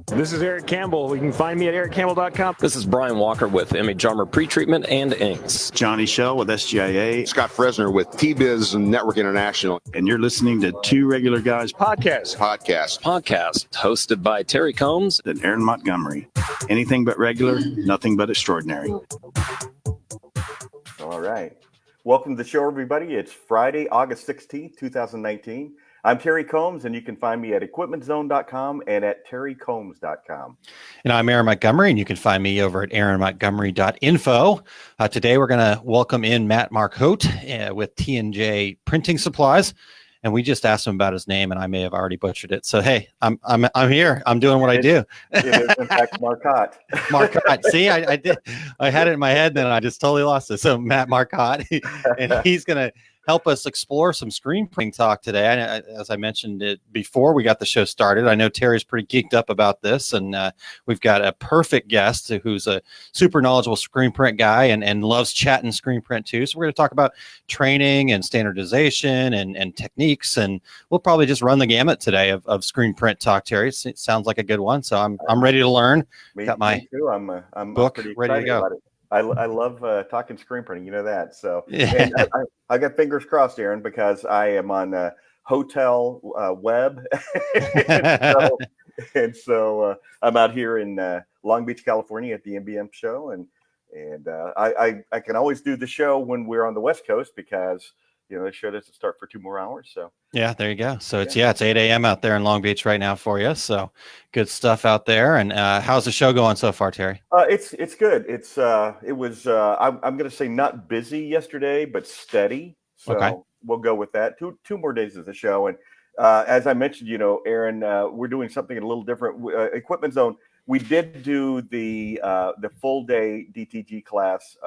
This is Eric Campbell. You can find me at ericccampbell.com. This is Brian Walker with Image Armor Pretreatment and Inks. Johnny Shell with SGIA. Scott Fresner with T-Biz Network International. And you're listening to Two Regular Guys Podcast Hosted by Terry Combs and Aaron Montgomery. Anything but regular, nothing but extraordinary. All right. Welcome to the show, everybody. It's Friday, August 16th, 2019. I'm Terry Combs, and you can find me at equipmentzone.com and at terrycombs.com. And I'm Aaron Montgomery, and you can find me over at aaronmontgomery.info. Today, we're going to welcome in Matt Marcotte with T&J Printing Supplies. And we just asked him about his name, and I may have already butchered it. So, hey, I'm here. I'm doing what I do. It is, in fact, Marcotte. Marcotte. See, I did. I had it in my head, then I just totally lost it. So, Matt Marcotte, and he's going to help us explore some screen printing talk today. As I mentioned it before we got the show started, I know Terry's pretty geeked up about this, and we've got a perfect guest who's a super knowledgeable screen print guy and loves chatting screen print too. So we're going to talk about training and standardization and techniques, and we'll probably just run the gamut today of screen print talk. Terry, it sounds like a good one. So I'm ready to learn. Got my too. I'm book ready to go. I love talking screen printing, you know that. So yeah. And I got fingers crossed, Aaron, because I am on hotel web. so I'm out here in Long Beach, California at the MBM show. And I can always do the show when we're on the West Coast because, you know, the show doesn't start for 2 more hours. So yeah, there you go. So it's 8 a.m. out there in Long Beach right now for you. So good stuff out there. And how's the show going so far, Terry? It's good. It was I'm going to say not busy yesterday, but steady. So okay. We'll go with that. Two more days of the show. And as I mentioned, you know, Aaron, we're doing something a little different. Equipment Zone. We did do the full day DTG class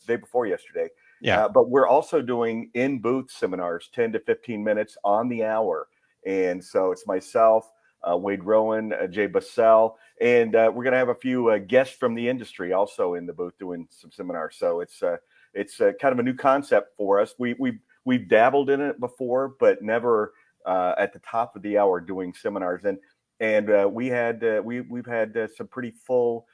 day before yesterday. Yeah. But we're also doing in-booth seminars, 10 to 15 minutes on the hour. And so it's myself, Wade Rowan, Jay Bassell, and we're going to have a few guests from the industry also in the booth doing some seminars. So it's kind of a new concept for us. We've dabbled in it before, but never at the top of the hour doing seminars. And we've had some pretty full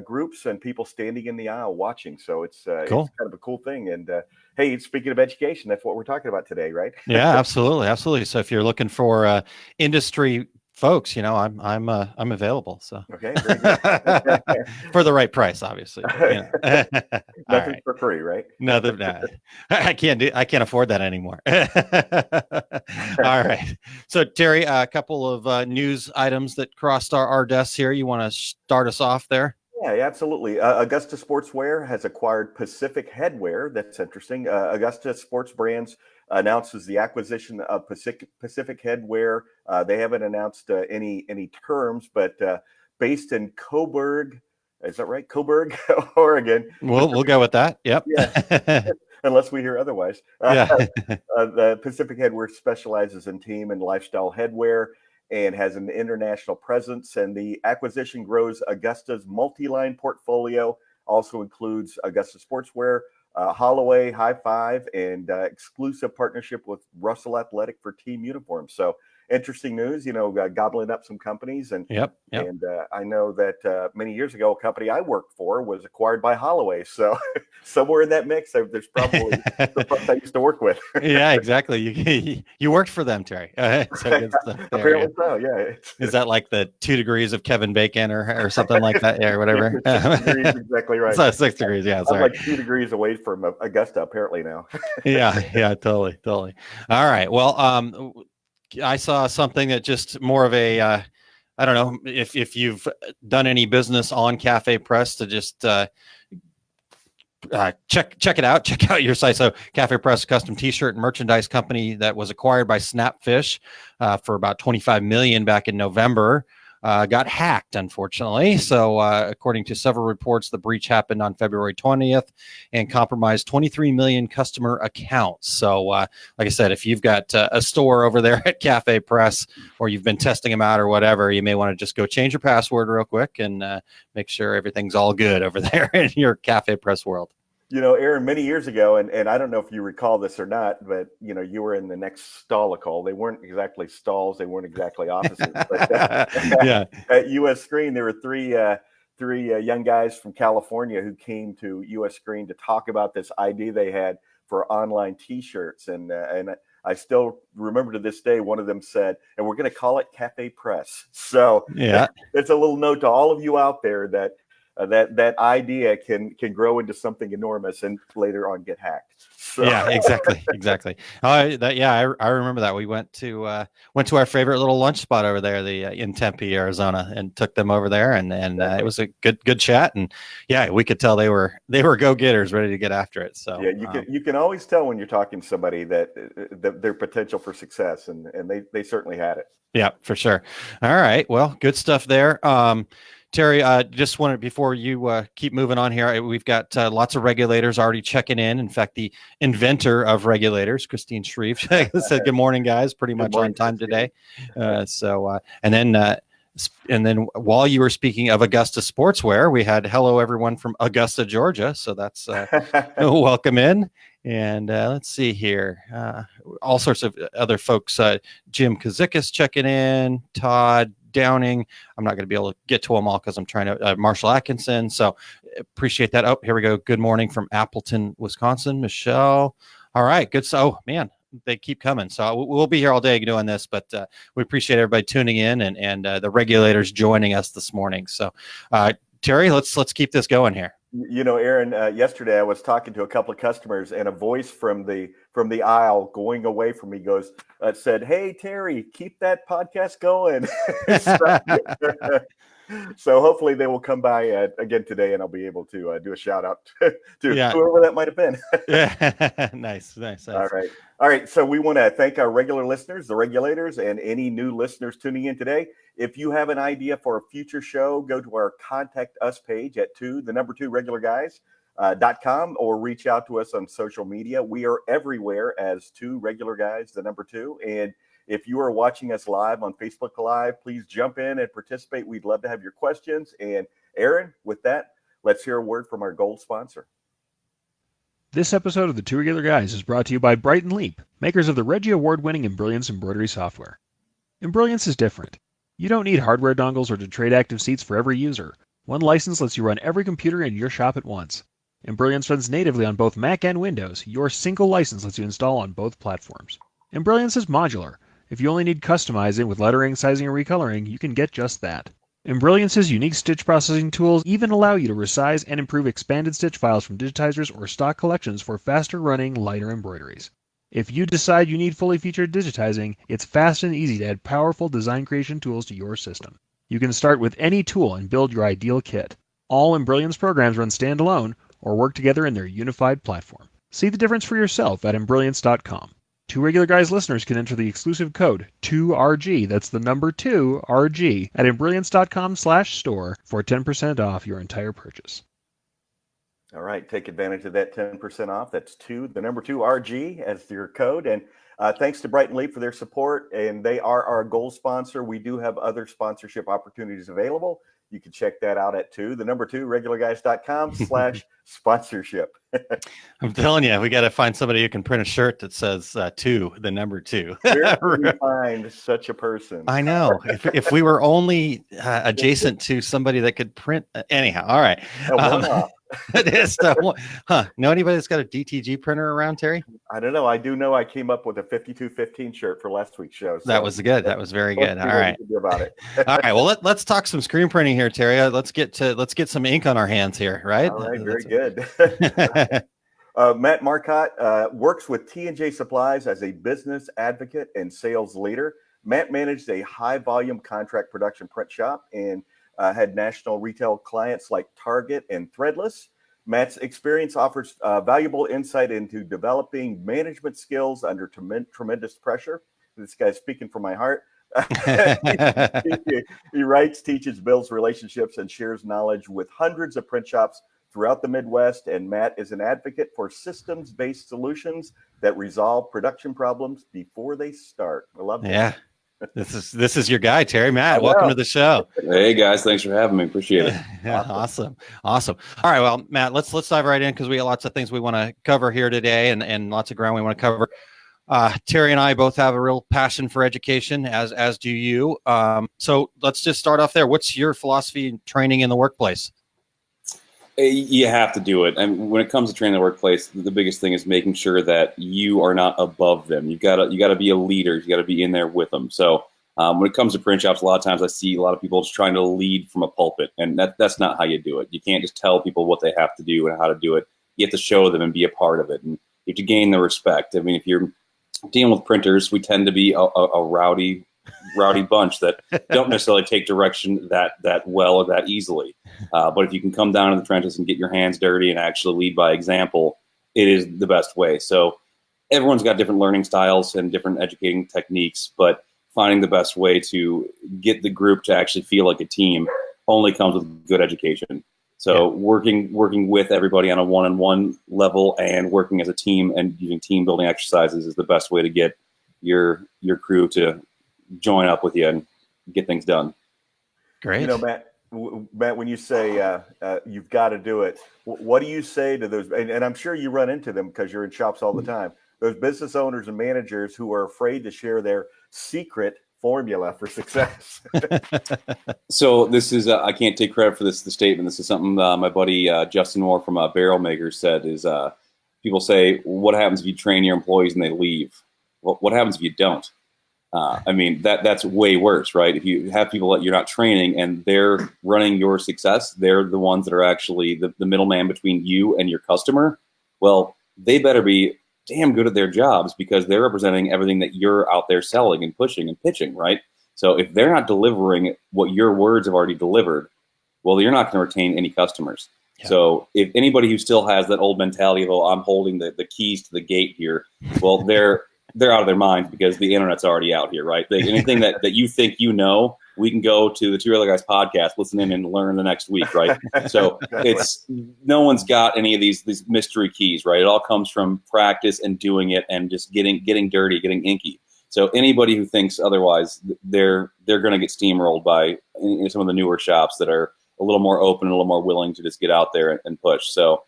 groups and people standing in the aisle watching. So it's cool. It's kind of a cool thing. And hey, speaking of education, that's what we're talking about today, right? Yeah, absolutely. So if you're looking for industry folks, you know, I'm available. So okay, very good. For the right price, obviously. Yeah. Nothing for free, right? Nothing. Nah. I can't afford that anymore. All right. So Terry, a couple of news items that crossed our desks here. You want to start us off there? Yeah, absolutely. Augusta Sportswear has acquired Pacific Headwear. That's interesting. Augusta Sports Brands announces the acquisition of Pacific Headwear. They haven't announced any terms, but based in Coburg, is that right? Coburg, Oregon. We'll go with that. Yep. Yeah. Unless we hear otherwise. Yeah. The Pacific Headwear specializes in team and lifestyle headwear and has an international presence. And the acquisition grows Augusta's multi-line portfolio, also includes Augusta Sportswear, Holloway, High Five, and exclusive partnership with Russell Athletic for team uniforms. So interesting news, you know, gobbling up some companies. And yep. And I know that many years ago, a company I worked for was acquired by Holloway. So somewhere in that mix, there's probably the folks I used to work with. Yeah, exactly. You worked for them, Terry. So good stuff there. Apparently so, yeah. Is that like the 2 degrees of Kevin Bacon or something like that? Yeah, or whatever. 6 degrees, exactly right. So 6 degrees, yeah. Sorry. I'm like 2 degrees away from Augusta, apparently now. Yeah, totally. All right. Well, I saw something that just more of a, I don't know if you've done any business on Cafe Press to just check it out. Check out your site. So Cafe Press, custom T-shirt and merchandise company that was acquired by Snapfish for about $25 million back in November. Got hacked, unfortunately. So according to several reports, the breach happened on February 20th and compromised 23 million customer accounts. So like I said, if you've got a store over there at Cafe Press or you've been testing them out or whatever, you may want to just go change your password real quick and make sure everything's all good over there in your Cafe Press world. Aaron, many years ago, and I don't know if you recall this or not, but you were in the next stall. They weren't exactly stalls, they weren't exactly offices. But Yeah. at US Screen, there were three young guys from California who came to US Screen to talk about this idea they had for online T-shirts, and I still remember to this day. One of them said, "And we're going to call it Cafe Press." So Yeah. it's a little note to all of you out there that that idea can grow into something enormous and later on get hacked. So. Yeah, exactly. I remember that. We went to our favorite little lunch spot over there, in Tempe, Arizona, and took them over there, and it was a good chat, and yeah, we could tell they were go-getters, ready to get after it. So yeah, you can always tell when you're talking to somebody that their potential for success, and they certainly had it. Yeah, for sure. All right, well, good stuff there. Terry, just wanted, before you keep moving on here, we've got lots of regulators already checking in. In fact, the inventor of regulators, Christine Shreve, said, "Good morning, guys." Pretty much on time today. And then while you were speaking of Augusta Sportswear, we had hello everyone from Augusta, Georgia. So that's welcome in. And let's see here, all sorts of other folks. Jim Kazikis checking in, Todd Downing. I'm not going to be able to get to them all because I'm trying to, Marshall Atkinson. So appreciate that. Oh, here we go. Good morning from Appleton, Wisconsin, Michelle. All right, good. So, man, they keep coming. So we'll be here all day doing this, but we appreciate everybody tuning in and the regulators joining us this morning. So, Terry, let's keep this going here. Aaron, yesterday I was talking to a couple of customers, and a voice from the aisle going away from me said, "Hey, Terry, keep that podcast going." So hopefully they will come by again today, and I'll be able to do a shout out to whoever that might have been. Yeah, nice. All right. So we want to thank our regular listeners, the regulators, and any new listeners tuning in today. If you have an idea for a future show, go to our Contact Us page at 2regularguys.com or reach out to us on social media. We are everywhere as 2 Regular Guys, the number 2. And if you are watching us live on Facebook Live, please jump in and participate. We'd love to have your questions. And Aaron, with that, let's hear a word from our gold sponsor. This episode of the 2 Regular Guys is brought to you by Bright & Leap, makers of the Reggie Award-winning Embrilliance embroidery software. Embrilliance is different. You don't need hardware dongles or to trade active seats for every user. One license lets you run every computer in your shop at once. Embrilliance runs natively on both Mac and Windows. Your single license lets you install on both platforms. Embrilliance is modular. If you only need customizing with lettering, sizing, and recoloring, you can get just that. Embrilliance's unique stitch processing tools even allow you to resize and improve expanded stitch files from digitizers or stock collections for faster running, lighter embroideries. If you decide you need fully featured digitizing, it's fast and easy to add powerful design creation tools to your system. You can start with any tool and build your ideal kit. All Embrilliance programs run standalone or work together in their unified platform. See the difference for yourself at Embrilliance.com. 2 Regular Guys listeners can enter the exclusive code 2RG, that's the number 2RG, at Embrilliance.com/store for 10% off your entire purchase. All right, take advantage of that 10% off. That's the number 2RG as your code. And thanks to Bright & Leap for their support, and they are our gold sponsor. We do have other sponsorship opportunities available. You can check that out at the number 2regularguys.com/sponsorship. I'm telling you, we got to find somebody who can print a shirt that says 2, the number 2. Where can we find such a person? I know. If we were only adjacent to somebody that could print. Anyhow, all right. It is. Know anybody that's got a DTG printer around, Terry? I don't know. I do know I came up with a 5215 shirt for last week's show. So that was good. That was very good. All right. About it. All right. Well, let's talk some screen printing here, Terry. Let's get some ink on our hands here, right? All right. Very good. Matt Marcotte works with T&J Supplies as a business advocate and sales leader. Matt managed a high-volume contract production print shop and had national retail clients like Target and Threadless. Matt's experience offers valuable insight into developing management skills under tremendous pressure. This guy's speaking from my heart. He writes, teaches, builds relationships, and shares knowledge with hundreds of print shops throughout the Midwest. And Matt is an advocate for systems-based solutions that resolve production problems before they start. I love that. Yeah. This is your guy, Terry. Matt, welcome to the show. Hey guys, thanks for having me. Appreciate it. Yeah, awesome. All right, well, Matt, let's dive right in because we got lots of things we want to cover here today, and lots of ground we want to cover. Terry and I both have a real passion for education, as do you. So let's just start off there. What's your philosophy in training in the workplace? You have to do it. And when it comes to training in the workplace, the biggest thing is making sure that you are not above them. You gotta be a leader. You gotta be in there with them. So when it comes to print shops, a lot of times I see a lot of people just trying to lead from a pulpit, and that's not how you do it. You can't just tell people what they have to do and how to do it. You have to show them and be a part of it, and you have to gain their respect. I mean, if you're dealing with printers, we tend to be a rowdy bunch that don't necessarily take direction that well or that easily. But if you can come down to the trenches and get your hands dirty and actually lead by example, it is the best way. So everyone's got different learning styles and different educating techniques, but finding the best way to get the group to actually feel like a team only comes with good education. So working with everybody on a one-on-one level and working as a team and using team building exercises is the best way to get your crew to join up with you and get things done. Great. Matt, when you say you've got to do it, what do you say to those? And I'm sure you run into them because you're in shops all the time. Those business owners and managers who are afraid to share their secret formula for success. So this is, I can't take credit for the statement. This is something my buddy Justin Moore from Barrel Makers said is people say, what happens if you train your employees and they leave? Well, what happens if you don't? I mean, that's way worse, right? If you have people that you're not training and they're running your success, they're the ones that are actually the middleman between you and your customer. Well, they better be damn good at their jobs because they're representing everything that you're out there selling and pushing and pitching, right? So if they're not delivering what your words have already delivered, well, you're not going to retain any customers. Yeah. So if anybody who still has that old mentality of, oh, I'm holding the keys to the gate here, well, they're out of their minds because the internet's already out here, right? Anything that you think you know, we can go to the Two Other Guys podcast, listen in and learn the next week, right? So it's no one's got any of these mystery keys, right? It all comes from practice and doing it and just getting dirty, getting inky. So anybody who thinks otherwise, they're going to get steamrolled by some of the newer shops that are a little more open, a little more willing to just get out there and push. So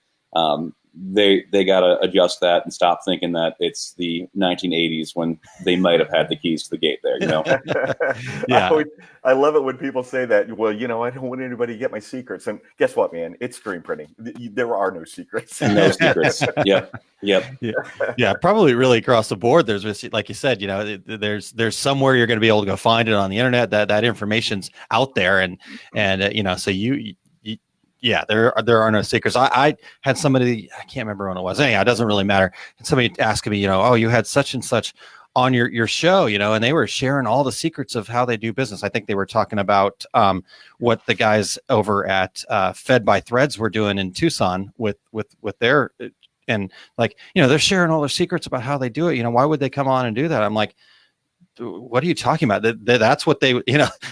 they got to adjust that and stop thinking that it's the 1980s when they might have had the keys to the gate there, you know? Yeah. I love it when people say that, well, I don't want anybody to get my secrets. And guess what, man? It's screen printing. There are no secrets. No secrets. Yep. Yeah. Probably really across the board. There's, like you said, there's somewhere you're going to be able to go find it on the internet. That information's out there. And so yeah, there are no secrets. I had somebody, I can't remember when it was. Anyhow, it doesn't really matter. And somebody asking me, oh, you had such and such on your show, and they were sharing all the secrets of how they do business. I think they were talking about what the guys over at Fed by Threads were doing in Tucson with their, and like, they're sharing all their secrets about how they do it. Why would they come on and do that? I'm like, what are you talking about? That's what they,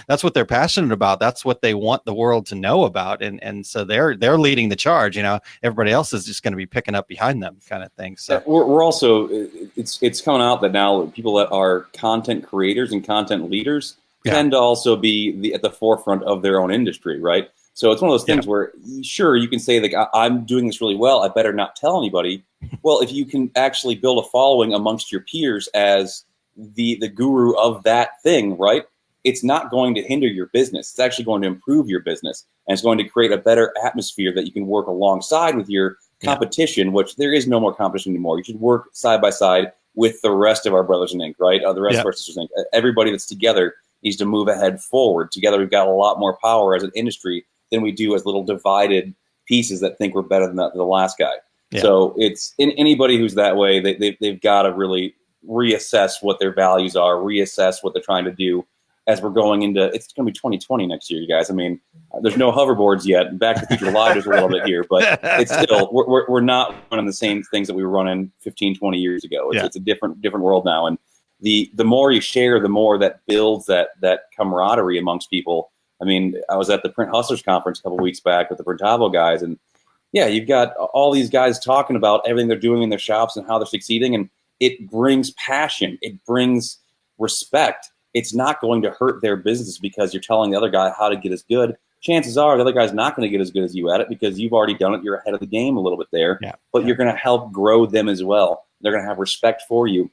that's what they're passionate about. That's what they want the world to know about. And so they're leading the charge, everybody else is just going to be picking up behind them kind of thing. So we're also, it's coming out that now people that are content creators and content leaders tend to also be at the forefront of their own industry. Right. So it's one of those things where sure, you can say like, I'm doing this really well. I better not tell anybody. Well, if you can actually build a following amongst your peers as the guru of that thing, right? It's not going to hinder your business. It's actually going to improve your business, and it's going to create a better atmosphere that you can work alongside with your competition, which there is no more competition anymore. You should work side by side with the rest of our brothers in ink, right? The rest of our sisters in ink. Everybody that's together needs to move ahead forward. Together, we've got a lot more power as an industry than we do as little divided pieces that think we're better than the last guy. Yeah. So it's anybody who's that way, they've got to really reassess what their values are, reassess what they're trying to do as we're going into, it's going to be 2020 next year, you guys. I mean, there's no hoverboards yet. Back to the Future Live is a little bit here, but it's still, we're not running the same things that we were running 15, 20 years ago. It's a different world now. And the more you share, the more that builds that camaraderie amongst people. I mean, I was at the Print Hustlers conference a couple of weeks back with the Printavo guys, and you've got all these guys talking about everything they're doing in their shops and how they're succeeding, and it brings passion. It brings respect. it's not going to hurt their business because you're telling the other guy how to get as good. Chances are the other guy's not going to get as good as you at it because you've already done it. You're ahead of the game a little bit there, but you're going to help grow them as well. They're going to have respect for you,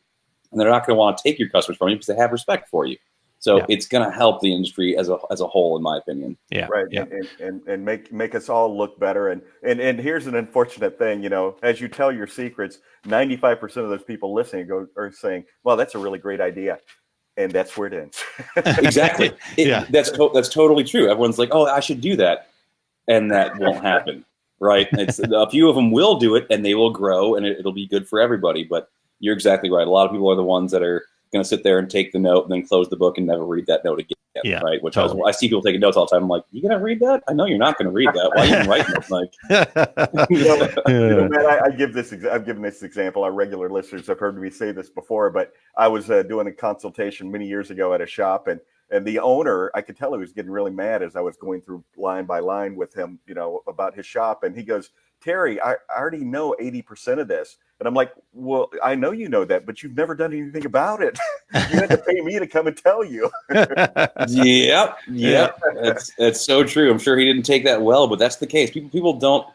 and they're not going to want to take your customers from you because they have respect for you. So it's going to help the industry as a whole, in my opinion. Yeah. Right. Yeah. And make us all look better. And here's an unfortunate thing, as you tell your secrets, 95% of those people listening are saying, well, that's a really great idea. And that's where it ends. Exactly. That's totally true. Everyone's like, oh, I should do that. And that won't happen. Right. It's a few of them will do it and they will grow and it'll be good for everybody. But you're exactly right. A lot of people are the ones that are going to sit there and take the note and then close the book and never read that note again. Yeah, right. Which I see people taking notes all the time. I'm like, you going to read that? I know you're not going to read that. Why are you even writing it? Like, Matt, I've given this example. Our regular listeners have heard me say this before, but I was doing a consultation many years ago at a shop, and the owner, I could tell he was getting really mad as I was going through line by line with him, about his shop. And he goes, Terry, I already know 80% of this. And I'm like, well, I know you know that, but you've never done anything about it. You had to pay me to come and tell you. Yep. That's so true. I'm sure he didn't take that well, but that's the case. People don't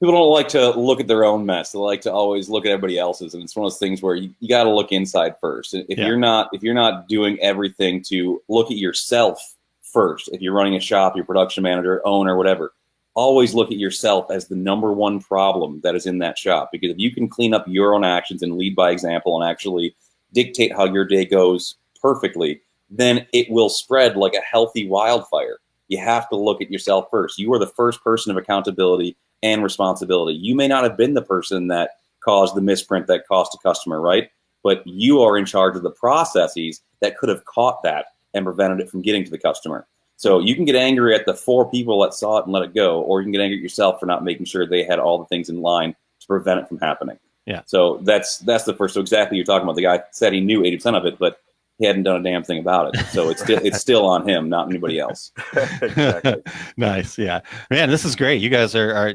like to look at their own mess. They like to always look at everybody else's, and it's one of those things where you got to look inside first. If you're not doing everything to look at yourself first, if you're running a shop, your production manager, owner, whatever, always look at yourself as the number one problem that is in that shop. Because if you can clean up your own actions and lead by example and actually dictate how your day goes perfectly, then it will spread like a healthy wildfire. You have to look at yourself first. You are the first person of accountability and responsibility. You may not have been the person that caused the misprint that cost a customer, right? But you are in charge of the processes that could have caught that and prevented it from getting to the customer. So you can get angry at the 4 people that saw it and let it go, or you can get angry at yourself for not making sure they had all the things in line to prevent it from happening. Yeah. So that's the first. So exactly you're talking about. The guy said he knew 80% of it, but he hadn't done a damn thing about it. So it's still on him, not anybody else. Exactly. Nice. Yeah, man, this is great. You guys are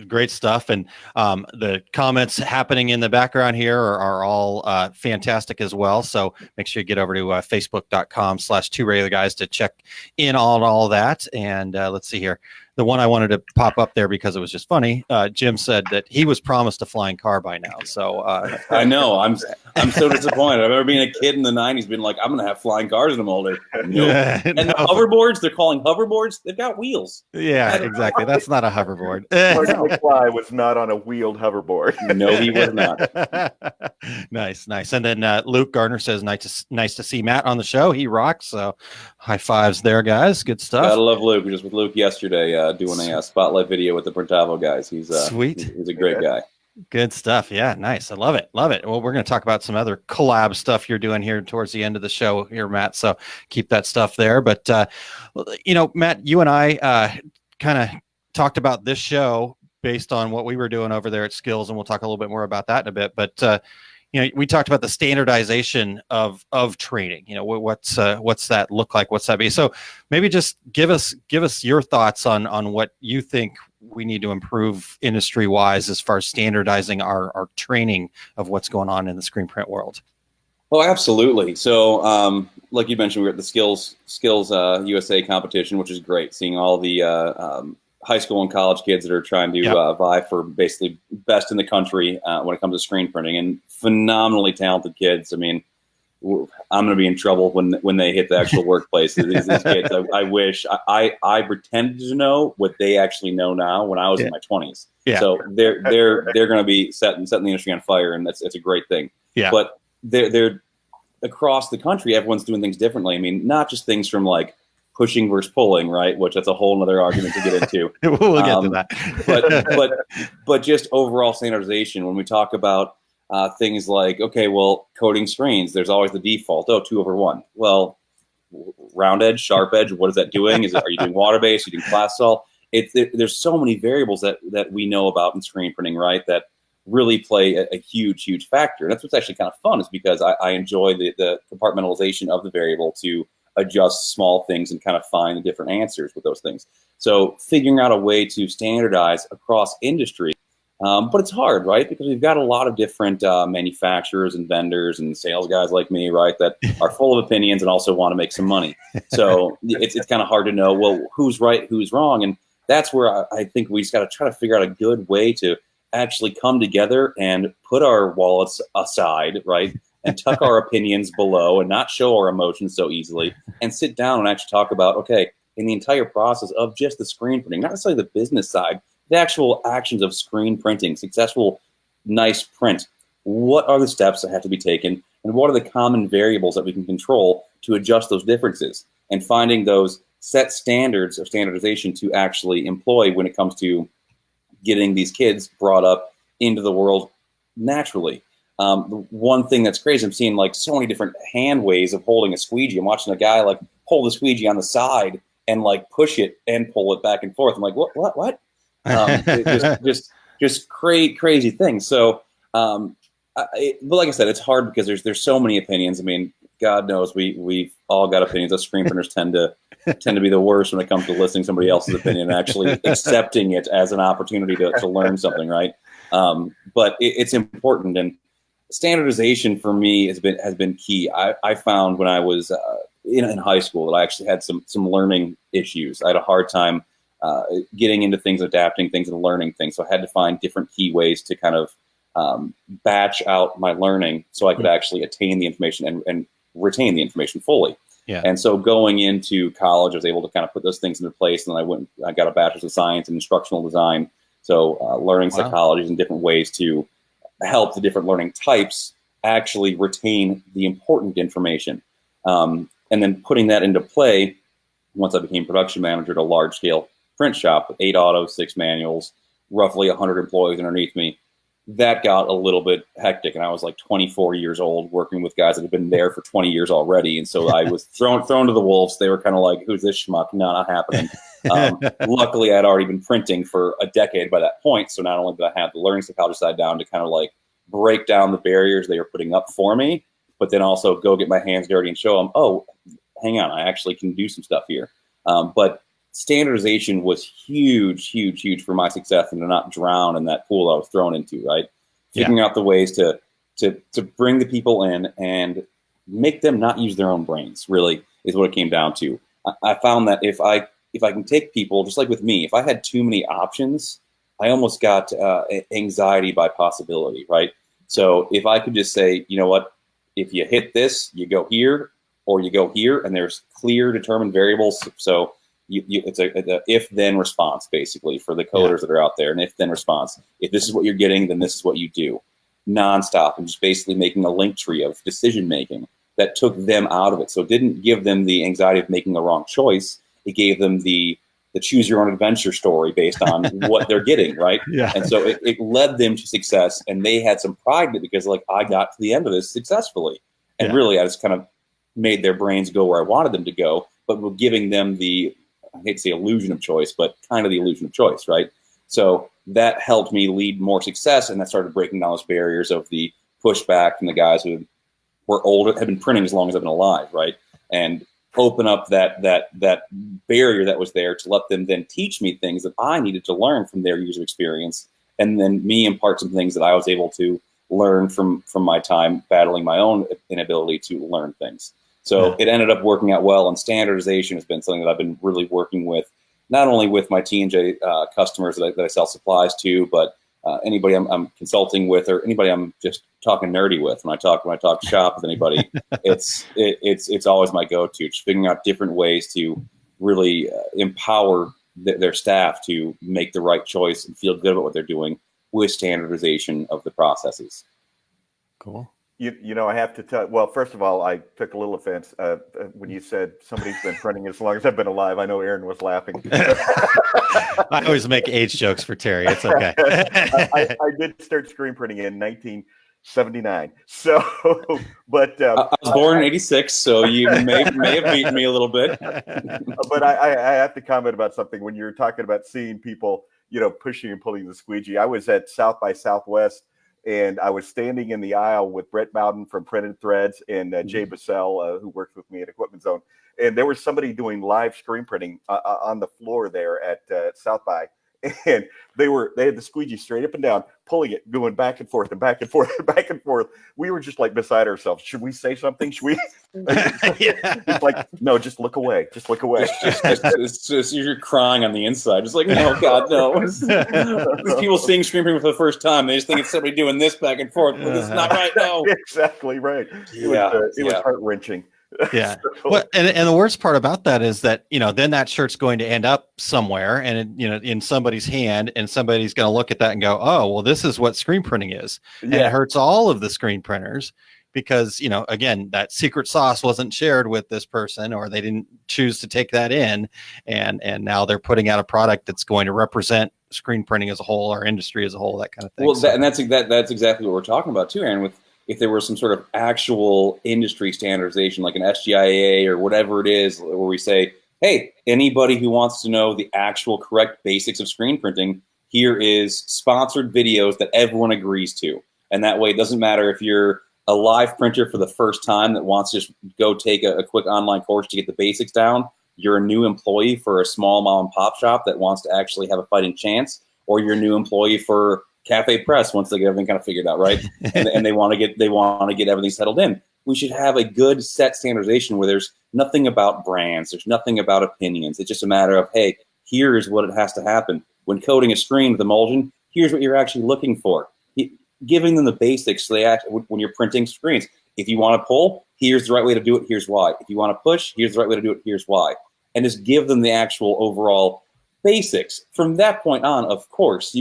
great stuff. And the comments happening in the background here are all fantastic as well. So make sure you get over to facebook.com/2regularguys to check in on all that. And let's see here. The one I wanted to pop up there because it was just funny. Jim said that he was promised a flying car by now. So I know I'm so disappointed. I remember being a kid in the '90s, being like, I'm going to have flying cars when I'm older. Nope. And the hoverboards, they're calling hoverboards. They've got wheels. Yeah, exactly. That's not a hoverboard. Marty McFly was not on a wheeled hoverboard. No, he was not. Nice. And then Luke Gardner says, nice to see Matt on the show. He rocks. So high fives there, guys. Good stuff. Gotta love Luke. We were just with Luke yesterday doing a spotlight video with the Printavo guys. He's sweet. He's a great guy. Good stuff. Yeah, nice. I love it. Well, we're going to talk about some other collab stuff you're doing here towards the end of the show here, Matt. So keep that stuff there. But, Matt, you and I kind of talked about this show based on what we were doing over there at Skills, and we'll talk a little bit more about that in a bit. But, we talked about the standardization of training. What's that look like? What's that be? So maybe just give us your thoughts on what you think we need to improve industry wise as far as standardizing our training of what's going on in the screen print world. Oh, absolutely. So, like you mentioned, we were at the SkillsUSA competition, which is great. Seeing all the high school and college kids that are trying to vie for basically best in the country when it comes to screen printing, and phenomenally talented kids. I mean, I'm going to be in trouble when they hit the actual workplace. These kids, I wish I pretended to know what they actually know now when I was in my 20s. Yeah. So they're going to be setting the industry on fire, and it's a great thing. Yeah. But they're across the country. Everyone's doing things differently. I mean, not just things from like pushing versus pulling, right? Which that's a whole other argument to get into. We'll get to that. but just overall standardization. When we talk about things like, okay, well, coding screens, there's always the default. 2/1. Well, round edge, sharp edge. What is that doing? Are you doing water based? Are you doing plastisol? There's so many variables that we know about in screen printing, right? That really play a huge factor. And that's what's actually kind of fun, is because I enjoy the compartmentalization of the variable to adjust small things and kind of find the different answers with those things. So figuring out a way to standardize across industry But it's hard, right? Because we've got a lot of different manufacturers and vendors and sales guys like me, right, that are full of opinions and also want to make some money. So it's kind of hard to know, well, who's right, who's wrong. And that's where I think we just got to try to figure out a good way to actually come together and put our wallets aside, right, and tuck our opinions below and not show our emotions so easily and sit down and actually talk about, okay, in the entire process of just the screen printing, not necessarily the business side, the actual actions of screen printing, successful, nice print. What are the steps that have to be taken, and what are the common variables that we can control to adjust those differences, and finding those set standards of standardization to actually employ when it comes to getting these kids brought up into the world naturally. One thing that's crazy, I'm seeing like so many different hand ways of holding a squeegee. I'm watching a guy like hold the squeegee on the side and like push it and pull it back and forth. I'm like, what? Just crazy things. So, but like I said, it's hard because there's so many opinions. I mean, God knows we've all got opinions. Us screen printers tend to be the worst when it comes to listening to somebody else's opinion and actually accepting it as an opportunity to learn something, right? But it's important, and standardization for me has been key. I found when I was in high school that I actually had some learning issues. I had a hard time getting into things, adapting things, and learning things. So I had to find different key ways to kind of batch out my learning so I could actually attain the information and retain the information fully. Yeah. And so going into college, I was able to kind of put those things into place. And then I got a bachelor's of science in instructional design. So learning psychologies and different ways to help the different learning types actually retain the important information. And then putting that into play once I became production manager at a large scale print shop with 8 autos, 6 manuals, roughly 100 employees underneath me. That got a little bit hectic, and I was like 24 years old working with guys that had been there for 20 years already. And so I was thrown to the wolves. They were kind of like, who's this schmuck? No, not happening. Luckily, I'd already been printing for a decade by that point. So not only did I have the learning psychology side down to kind of like break down the barriers they were putting up for me, but then also go get my hands dirty and show them, oh, hang on, I actually can do some stuff here. But standardization was huge for my success and to not drown in that pool I was thrown into, right? Figuring out the ways to bring the people in and make them not use their own brains, really, is what it came down to. I found that if I can take people, just like with me, if I had too many options, I almost got anxiety by possibility, right? So if I could just say, you know what, if you hit this, you go here, or you go here, and there's clear determined variables. So it's a if-then response, basically, for the coders that are out there. An if-then response. If this is what you're getting, then this is what you do. Nonstop, and just basically making a link tree of decision-making that took them out of it. So it didn't give them the anxiety of making the wrong choice. It gave them the choose-your-own-adventure story based on what they're getting, right? Yeah. And so it led them to success, and they had some pride in it because, like, I got to the end of this successfully. And really, I just kind of made their brains go where I wanted them to go, but we're giving them the, I hate to say illusion of choice, but kind of the illusion of choice, right? So that helped me lead more success, and that started breaking down those barriers of the pushback from the guys who were older, had been printing as long as I've been alive, right? And open up that barrier that was there to let them then teach me things that I needed to learn from their years of experience, and then me impart some things that I was able to learn from my time battling my own inability to learn things. So it ended up working out well, and standardization has been something that I've been really working with, not only with my T&J customers that I sell supplies to, but anybody I'm consulting with, or anybody I'm just talking nerdy with. When I talk shop with anybody, it's always my go-to. Just figuring out different ways to really empower their staff to make the right choice and feel good about what they're doing with standardization of the processes. Cool. You know, I have to tell. Well, first of all, I took a little offense when you said somebody's been printing as long as I've been alive. I know Aaron was laughing. I always make age jokes for Terry. It's okay. I did start screen printing in 1979. So, but I was born in '86, so you may have beaten me a little bit. But I have to comment about something when you're talking about seeing people, you know, pushing and pulling the squeegee. I was at South by Southwest, and I was standing in the aisle with Brett Bowden from Printed Threads and Jay Bassell, who works with me at Equipment Zone. And there was somebody doing live screen printing on the floor there at South by. and they had the squeegee straight up and down, pulling it, going back and forth and back and forth and back and forth. We were just like beside ourselves. Should we say something? Should we? It's like, no, just look away. Just look away. It's just you're crying on the inside. Just like, no, God, no. These people seeing screen printing for the first time, they just think it's somebody doing this back and forth, but it's not right now. Exactly right. It was heart-wrenching. Yeah. Well, and the worst part about that is that, then that shirt's going to end up somewhere and, in somebody's hand, and somebody's going to look at that and go, oh, well, this is what screen printing is. Yeah. And it hurts all of the screen printers because, again, that secret sauce wasn't shared with this person, or they didn't choose to take that in. And now they're putting out a product that's going to represent screen printing as a whole, our industry as a whole, that kind of thing. Well, that's exactly what we're talking about too, Aaron, if there was some sort of actual industry standardization, like an SGIA or whatever it is, where we say, hey, anybody who wants to know the actual correct basics of screen printing, here is sponsored videos that everyone agrees to. And that way, it doesn't matter if you're a live printer for the first time that wants to just go take a quick online course to get the basics down, you're a new employee for a small mom and pop shop that wants to actually have a fighting chance, or you're a new employee for Cafe Press once they get everything kind of figured out, right? and they want to get everything settled in. We should have a good set standardization where there's nothing about brands, there's nothing about opinions. It's just a matter of, hey, here's what it has to happen. When coating a screen with emulsion, here's what you're actually looking for. Giving them the basics so when you're printing screens. If you want to pull, here's the right way to do it, here's why. If you want to push, here's the right way to do it, here's why. And just give them the actual overall basics. From that point on, of course,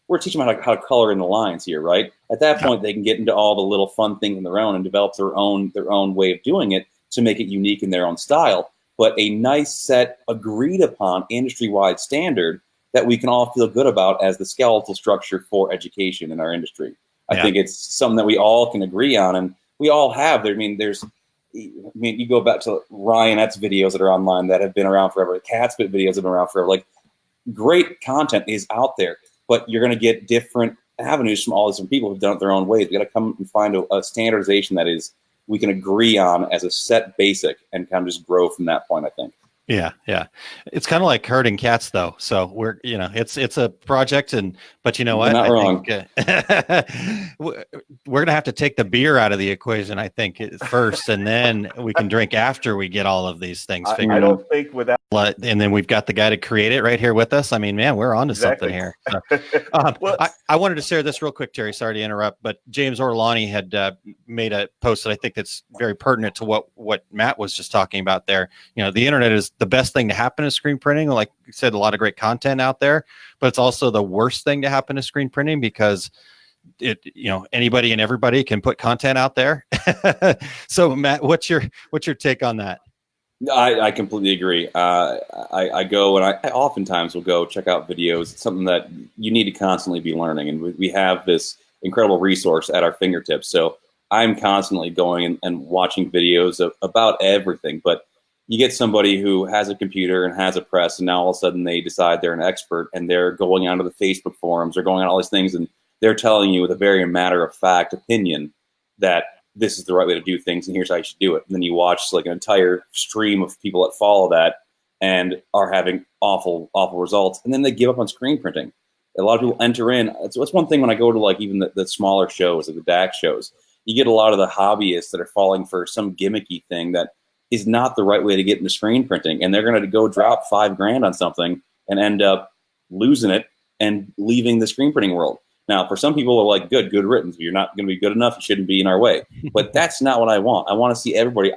we're teaching them how to color in the lines here, right? At that point, they can get into all the little fun things on their own and develop their own way of doing it to make it unique in their own style. But a nice set, agreed upon, industry-wide standard that we can all feel good about as the skeletal structure for education in our industry. I think it's something that we all can agree on, and we all have. You go back to Ryanette's videos that are online that have been around forever. Catspit videos have been around forever. Like, great content is out there. But you're going to get different avenues from all these different people who've done it their own ways. We got to come and find a standardization that we can agree on as a set basic and kind of just grow from that point, I think. Yeah. It's kind of like herding cats, though. So we're, it's a project, but you know what? You're not wrong. We're gonna have to take the beer out of the equation, I think, first, and then we can drink after we get all of these things figured out. I don't think without. And then we've got the guy to create it right here with us. I mean, man, we're on to something here. So, I wanted to share this real quick, Terry. Sorry to interrupt, but James Ortolani had made a post that I think that's very pertinent to what Matt was just talking about there. The internet is the best thing to happen to screen printing. Like you said, a lot of great content out there, but it's also the worst thing to happen to screen printing because anybody and everybody can put content out there. So Matt, what's your take on that? I completely agree. I go and I oftentimes will go check out videos. It's something that you need to constantly be learning, and we have this incredible resource at our fingertips. So I'm constantly going and watching videos about everything, but you get somebody who has a computer and has a press, and now all of a sudden they decide they're an expert, and they're going onto the Facebook forums, they're going on all these things, and they're telling you with a very matter-of-fact opinion that this is the right way to do things, and here's how you should do it. And then you watch like an entire stream of people that follow that and are having awful, awful results, and then they give up on screen printing. A lot of people enter in. It's one thing when I go to like even the smaller shows, like the DAC shows, you get a lot of the hobbyists that are falling for some gimmicky thing that is not the right way to get into screen printing, and they're going to go drop $5,000 on something and end up losing it and leaving the screen printing world. Now, for some people, are like, good riddance. If you're not going to be good enough, you shouldn't be in our way. But that's not what I want. I want to see everybody.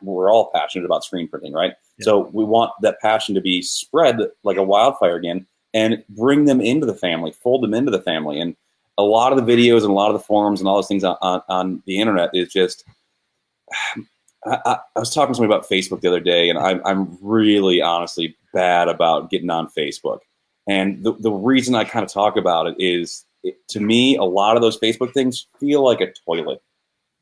We're all passionate about screen printing, right? Yeah. So we want that passion to be spread like a wildfire again, and bring them into the family, fold them into the family. And a lot of the videos and a lot of the forums and all those things on the internet is just. I was talking to somebody about Facebook the other day, and I'm really honestly bad about getting on Facebook. And the reason I kind of talk about it is, to me, a lot of those Facebook things feel like a toilet.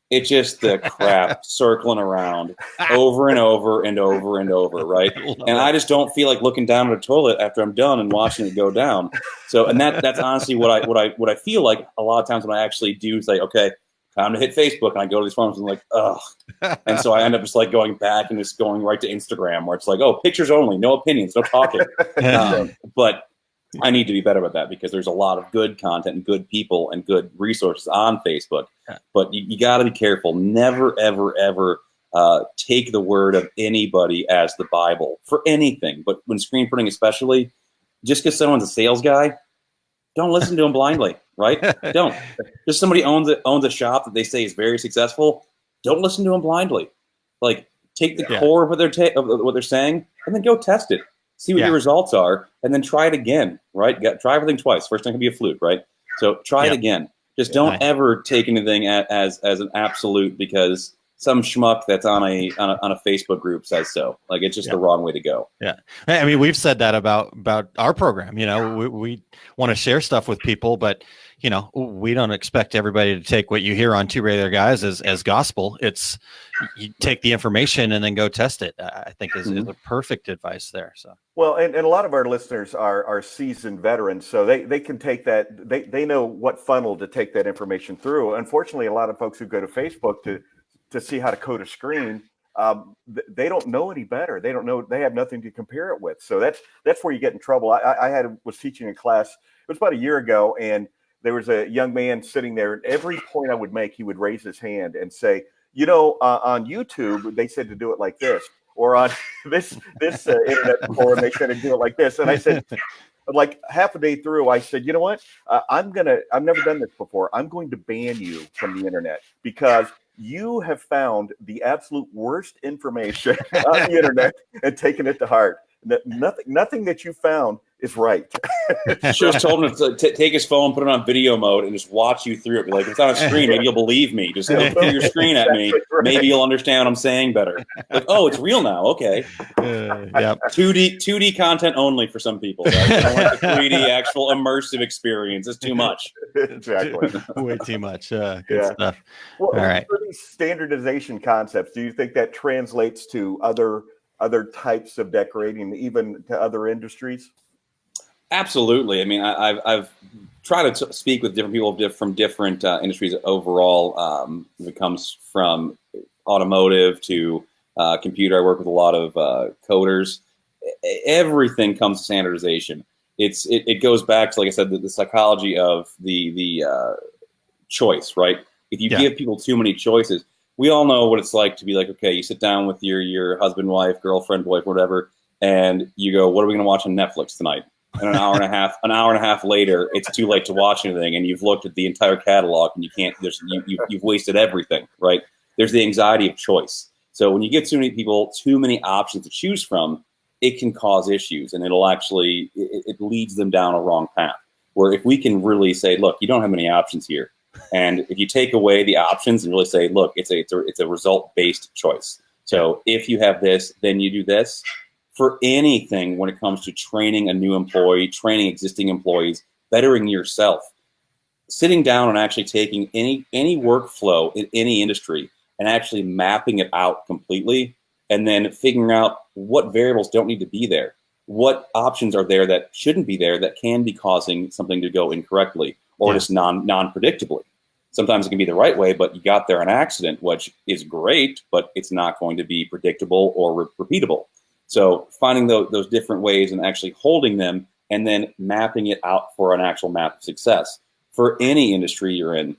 It's just the crap circling around over and over and over and over, right? And I just don't feel like looking down at a toilet after I'm done and watching it go down. So, and that's honestly what I feel like a lot of times when I actually do say, okay, time to hit Facebook, and I go to these forums and I'm like, ugh. And so I end up just like going back and just going right to Instagram, where it's like, oh, pictures only, no opinions, no talking. But I need to be better about that because there's a lot of good content and good people and good resources on Facebook. Yeah. But you got to be careful. Never, ever, ever take the word of anybody as the Bible for anything. But when screen printing especially, just because someone's a sales guy, don't listen to him blindly, right? Don't. Just somebody owns a shop that they say is very successful. Don't listen to him blindly. Like, take the core of what they're saying and then go test it. See what your results are, and then try it again, right? Try everything twice. First time can be a fluke, right? So try it again. Just don't ever take anything as an absolute because some schmuck that's on a Facebook group says so. Like, it's just the wrong way to go. Yeah. I mean, we've said that about our program. You know, we want to share stuff with people, but you know, we don't expect everybody to take what you hear on Two Regular Guys as gospel. It's you take the information and then go test it. I think is a perfect advice there. So well, and a lot of our listeners are seasoned veterans, so they can take that. They know what funnel to take that information through. Unfortunately, a lot of folks who go to Facebook to see how to code a screen, they don't know any better. They don't know. They have nothing to compare it with. So that's where you get in trouble. I was teaching a class. It was about a year ago, and there was a young man sitting there. And every point I would make, he would raise his hand and say, "You know, on YouTube, they said to do it like this, or on this internet forum, they said to do it like this." And I said, like half a day through, I said, "You know what? I've never done this before. I'm going to ban you from the internet because you have found the absolute worst information on the internet and taken it to heart. Nothing that you found is right." Should have told him to take his phone, put it on video mode, and just watch you through it. Be like, it's on a screen. Maybe you'll believe me. Just look through your screen at me. Maybe you'll understand what I'm saying better. Like, oh, it's real now. Okay. 2D content only for some people. Right? I don't want the 3D actual immersive experience. It's too much. Exactly. Way too much. Good stuff. Well, all right. For these standardization concepts, do you think that translates to other types of decorating, even to other industries? Absolutely. I mean, I've tried to speak with different people from different industries overall. If it comes from automotive to computer, I work with a lot of coders. Everything comes to standardization. It goes back to, like I said, the psychology of the choice, right? If you give people too many choices, we all know what it's like to be like, okay, you sit down with your husband, wife, girlfriend, boyfriend, whatever, and you go, what are we going to watch on Netflix tonight? And an hour and a half later, it's too late to watch anything, and you've looked at the entire catalog, and you can't. You've wasted everything, right? There's the anxiety of choice. So when you get too many people, too many options to choose from, it can cause issues, and it'll actually it leads them down a wrong path. Where if we can really say, look, you don't have many options here, and if you take away the options and really say, look, it's a result-based choice. So if you have this, then you do this. For anything when it comes to training a new employee, training existing employees, bettering yourself, sitting down and actually taking any workflow in any industry and actually mapping it out completely, and then figuring out what variables don't need to be there, what options are there that shouldn't be there that can be causing something to go incorrectly or just non-predictably. Sometimes it can be the right way, but you got there an accident, which is great, but it's not going to be predictable or repeatable. So finding those different ways and actually holding them and then mapping it out for an actual map of success for any industry you're in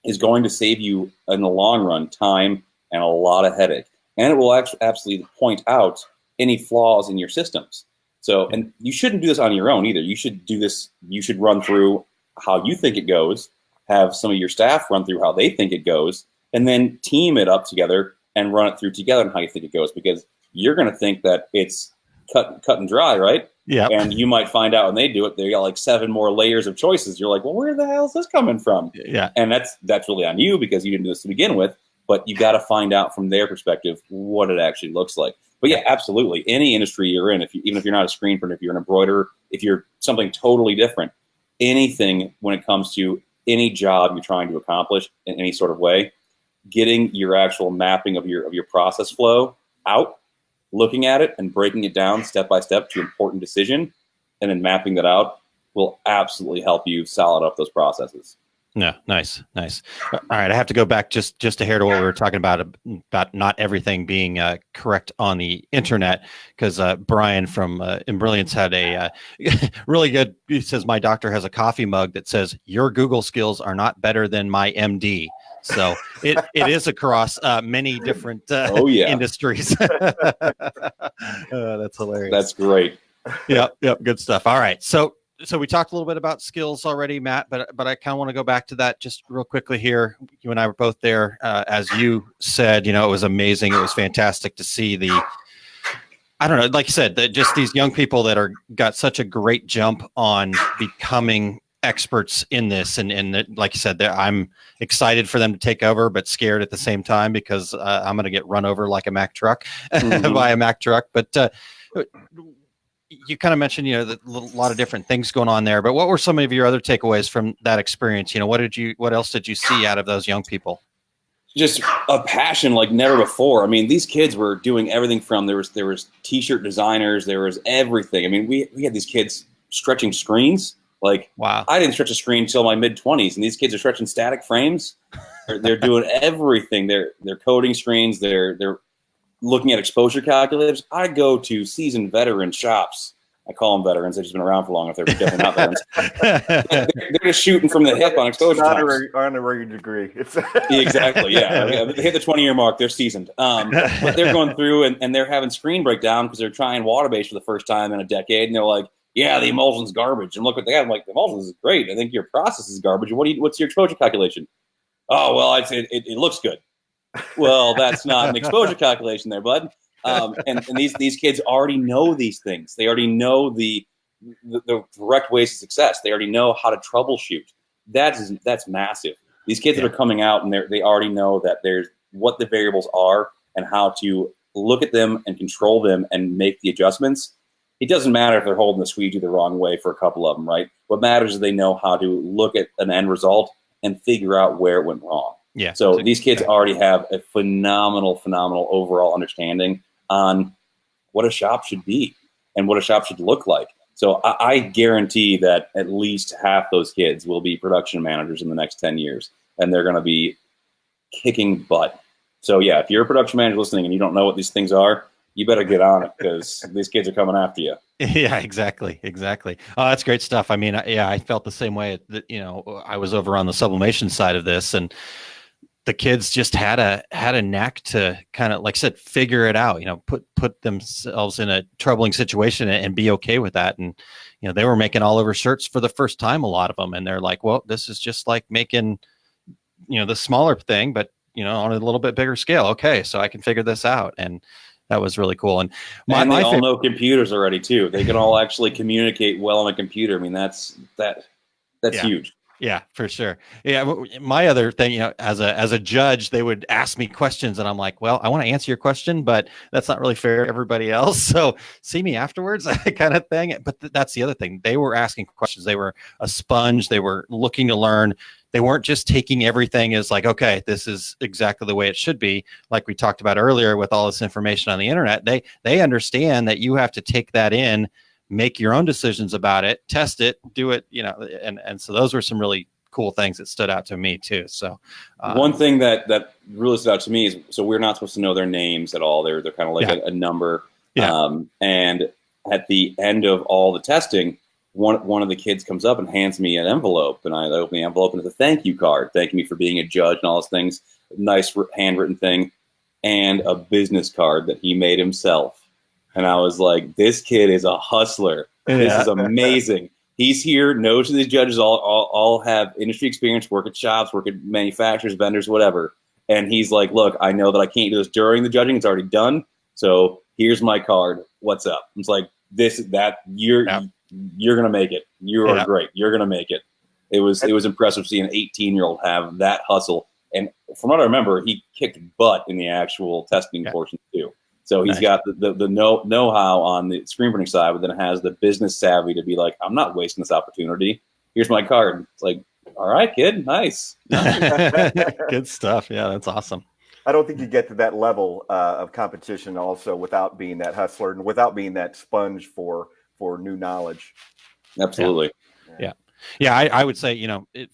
is going to save you in the long run time and a lot of headache. And it will actually absolutely point out any flaws in your systems. So, and you shouldn't do this on your own either. You should do this. You should run through how you think it goes, have some of your staff run through how they think it goes, and then team it up together and run it through together on how you think it goes, because you're going to think that it's cut and dry, right? Yeah. And you might find out when they do it, they got like 7 more layers of choices. You're like, well, where the hell is this coming from? Yeah. And that's really on you because you didn't do this to begin with. But you got to find out from their perspective what it actually looks like. But yeah, absolutely. Any industry you're in, even if you're not a screen printer, if you're an embroiderer, if you're something totally different, anything when it comes to any job you're trying to accomplish in any sort of way, getting your actual mapping of your process flow out, looking at it and breaking it down step by step to important decision, and then mapping that out will absolutely help you solid up those processes. No, nice. All right, I have to go back just a hair to what we were talking about not everything being correct on the internet, because Brian from Brilliance had a really good. He says my doctor has a coffee mug that says your Google skills are not better than my MD. So it is across many different industries. That's hilarious. That's great. Yep, good stuff. All right, so we talked a little bit about skills already, Matt, but I kind of want to go back to that just real quickly here. You and I were both there. As you said, it was amazing. It was fantastic to see I don't know, like you said, that just these young people that got such a great jump on becoming experts in this. And like you said, I'm excited for them to take over, but scared at the same time because I'm going to get run over like a Mack truck by a Mack truck. But you kind of mentioned, a lot of different things going on there, but what were some of your other takeaways from that experience? What else did you see out of those young people? Just a passion like never before. I mean, these kids were doing everything from there was t-shirt designers, there was everything. I mean, we had these kids stretching screens. Like, wow, I didn't stretch a screen until my mid-20s, and these kids are stretching static frames. They're doing everything. They're coding screens. They're looking at exposure calculators. I go to seasoned veteran shops. I call them veterans. They've just been around for long enough. They're definitely not veterans. They're just shooting from the hip on exposure. Honorary degree. Exactly. Yeah. They hit the 20-year mark. They're seasoned. But they're going through and they're having screen breakdown because they're trying water-based for the first time in a decade. And they're like, yeah, the emulsion's garbage. And look what they got. I'm like, the emulsion is great. I think your process is garbage. What's your exposure calculation? Oh, well, it looks good. Well, that's not an exposure calculation there, bud. And these kids already know these things. They already know the correct ways to success. They already know how to troubleshoot. That's massive. These kids that are coming out and they already know that there's what the variables are and how to look at them and control them and make the adjustments. It doesn't matter if they're holding the squeegee the wrong way for a couple of them, right? What matters is they know how to look at an end result and figure out where it went wrong. Yeah. So these kids already have a phenomenal overall understanding on what a shop should be and what a shop should look like. So I guarantee that at least half those kids will be production managers in the next 10 years, and they're going to be kicking butt. So yeah, if you're a production manager listening and you don't know what these things are, you better get on it because these kids are coming after you. Yeah, exactly. Oh, that's great stuff. I mean, I felt the same way that, I was over on the sublimation side of this, and the kids just had a knack to kind of, like I said, figure it out, put themselves in a troubling situation and be okay with that. And, they were making all over shirts for the first time, a lot of them. And they're like, well, this is just like making, the smaller thing, but, on a little bit bigger scale. Okay. So I can figure this out. And that was really cool. And they all know computers already too. They can all actually communicate well on a computer. I mean, that's huge. Yeah, for sure. Yeah. My other thing, as a judge, they would ask me questions and I'm like, well, I want to answer your question, but that's not really fair to everybody else. So see me afterwards kind of thing. But that's the other thing. They were asking questions. They were a sponge. They were looking to learn. They weren't just taking everything as like, okay, this is exactly the way it should be. Like we talked about earlier with all this information on the internet, they understand that you have to take that in, make your own decisions about it, test it, do it, and so those were some really cool things that stood out to me too. So one thing that really stood out to me is, so we're not supposed to know their names at all. They're kind of like a number. Yeah. And at the end of all the testing, one of the kids comes up and hands me an envelope, and I open the envelope and it's a thank you card, thanking me for being a judge and all those things, nice handwritten thing, and a business card that he made himself. And I was like, this kid is a hustler. This is amazing. He's here, knows these judges all have industry experience, work at shops, work at manufacturers, vendors, whatever. And he's like, look, I know that I can't do this during the judging. It's already done. So here's my card. What's up? It's like, you're going to make it. You are great. You're going to make it. It was impressive seeing an 18-year-old have that hustle. And from what I remember, he kicked butt in the actual testing portion too. So he's got the know-how on the screen printing side, but then has the business savvy to be like, I'm not wasting this opportunity. Here's my card. It's like, all right, kid, nice. Good stuff. Yeah, that's awesome. I don't think you get to that level of competition also without being that hustler and without being that sponge for new knowledge. Absolutely. Yeah. Yeah, I would say,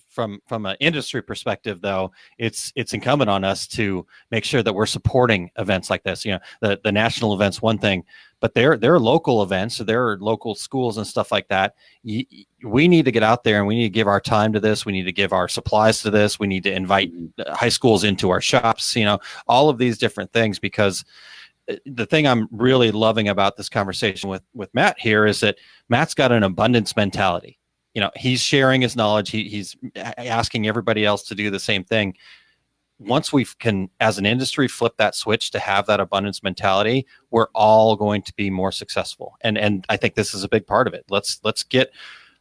from an industry perspective, though, it's incumbent on us to make sure that we're supporting events like this. The national events, one thing, but they're local events, so there are local schools and stuff like that. We need to get out there and we need to give our time to this. We need to give our supplies to this. We need to invite high schools into our shops. All of these different things, because the thing I'm really loving about this conversation with Matt here is that Matt's got an abundance mentality. He's sharing his knowledge. He's asking everybody else to do the same thing. Once we can, as an industry, flip that switch to have that abundance mentality, we're all going to be more successful. And I think this is a big part of it. Let's get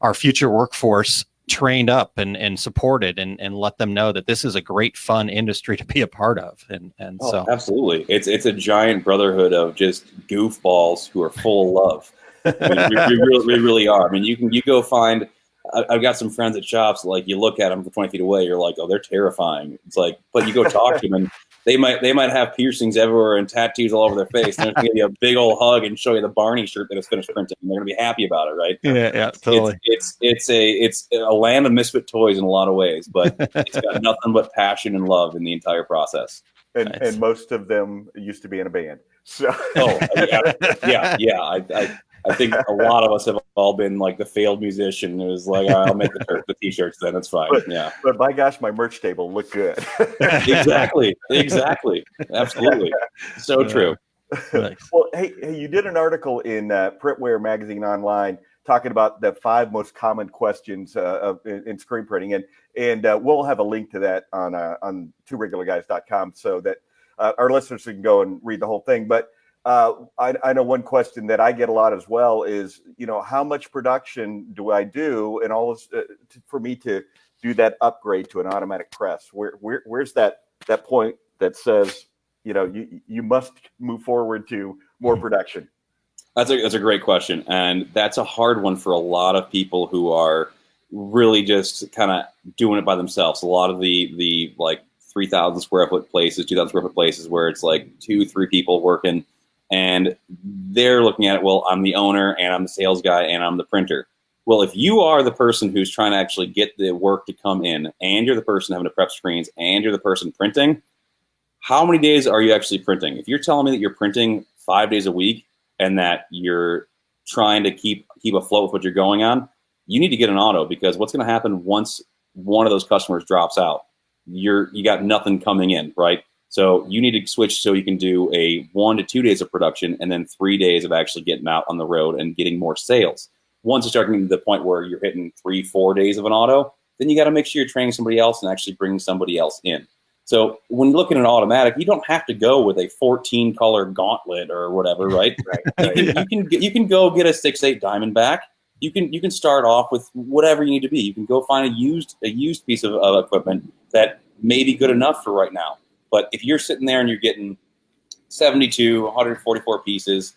our future workforce trained up and supported and let them know that this is a great, fun industry to be a part of. So absolutely. It's a giant brotherhood of just goofballs who are full of love. I mean, we really are. I mean, you go find. I've got some friends at shops, like you look at them from 20 feet away, you're like, oh, they're terrifying. It's like, but you go talk to them and they might have piercings everywhere and tattoos all over their face. And they're going to give you a big old hug and show you the Barney shirt that is finished printing. And they're going to be happy about it, right? Yeah, totally. It's a land of misfit toys in a lot of ways, but it's got nothing but passion and love in the entire process. And most of them used to be in a band. So I think a lot of us have all been like the failed musician who was like, I'll make the T-shirts then, it's fine. But by gosh, my merch table looked good. Exactly. Absolutely. So true. Nice. Well, hey, you did an article in Printwear Magazine Online talking about the 5 most common questions in screen printing. And we'll have a link to that on tworegularguys.com so that our listeners can go and read the whole thing. But I know one question that I get a lot as well is, how much production do I do and all this for me to do that upgrade to an automatic press? Where's that point that says, you must move forward to more production? That's a great question. And that's a hard one for a lot of people who are really just kind of doing it by themselves. A lot of the like 3,000 square foot places, 2,000 square foot places where it's like 2-3 people working. And they're looking at it, well, I'm the owner and I'm the sales guy and I'm the printer. Well, if you are the person who's trying to actually get the work to come in and you're the person having to prep screens and you're the person printing, how many days are you actually printing? If you're telling me that you're printing 5 days a week and that you're trying to keep afloat with what you're going on, you need to get an auto, because what's going to happen once one of those customers drops out, you got nothing coming in, right? So you need to switch so you can do a 1 to 2 days of production and then 3 days of actually getting out on the road and getting more sales. Once you start getting to the point where you're hitting 3-4 days of an auto, then you got to make sure you're training somebody else and actually bringing somebody else in. So when you're looking at an automatic, you don't have to go with a 14 color gauntlet or whatever, right? You can go get a 6.8 Diamondback. You can start off with whatever you need to be. You can go find a used piece of equipment that may be good enough for right now. But if you're sitting there and you're getting 72, 144 pieces,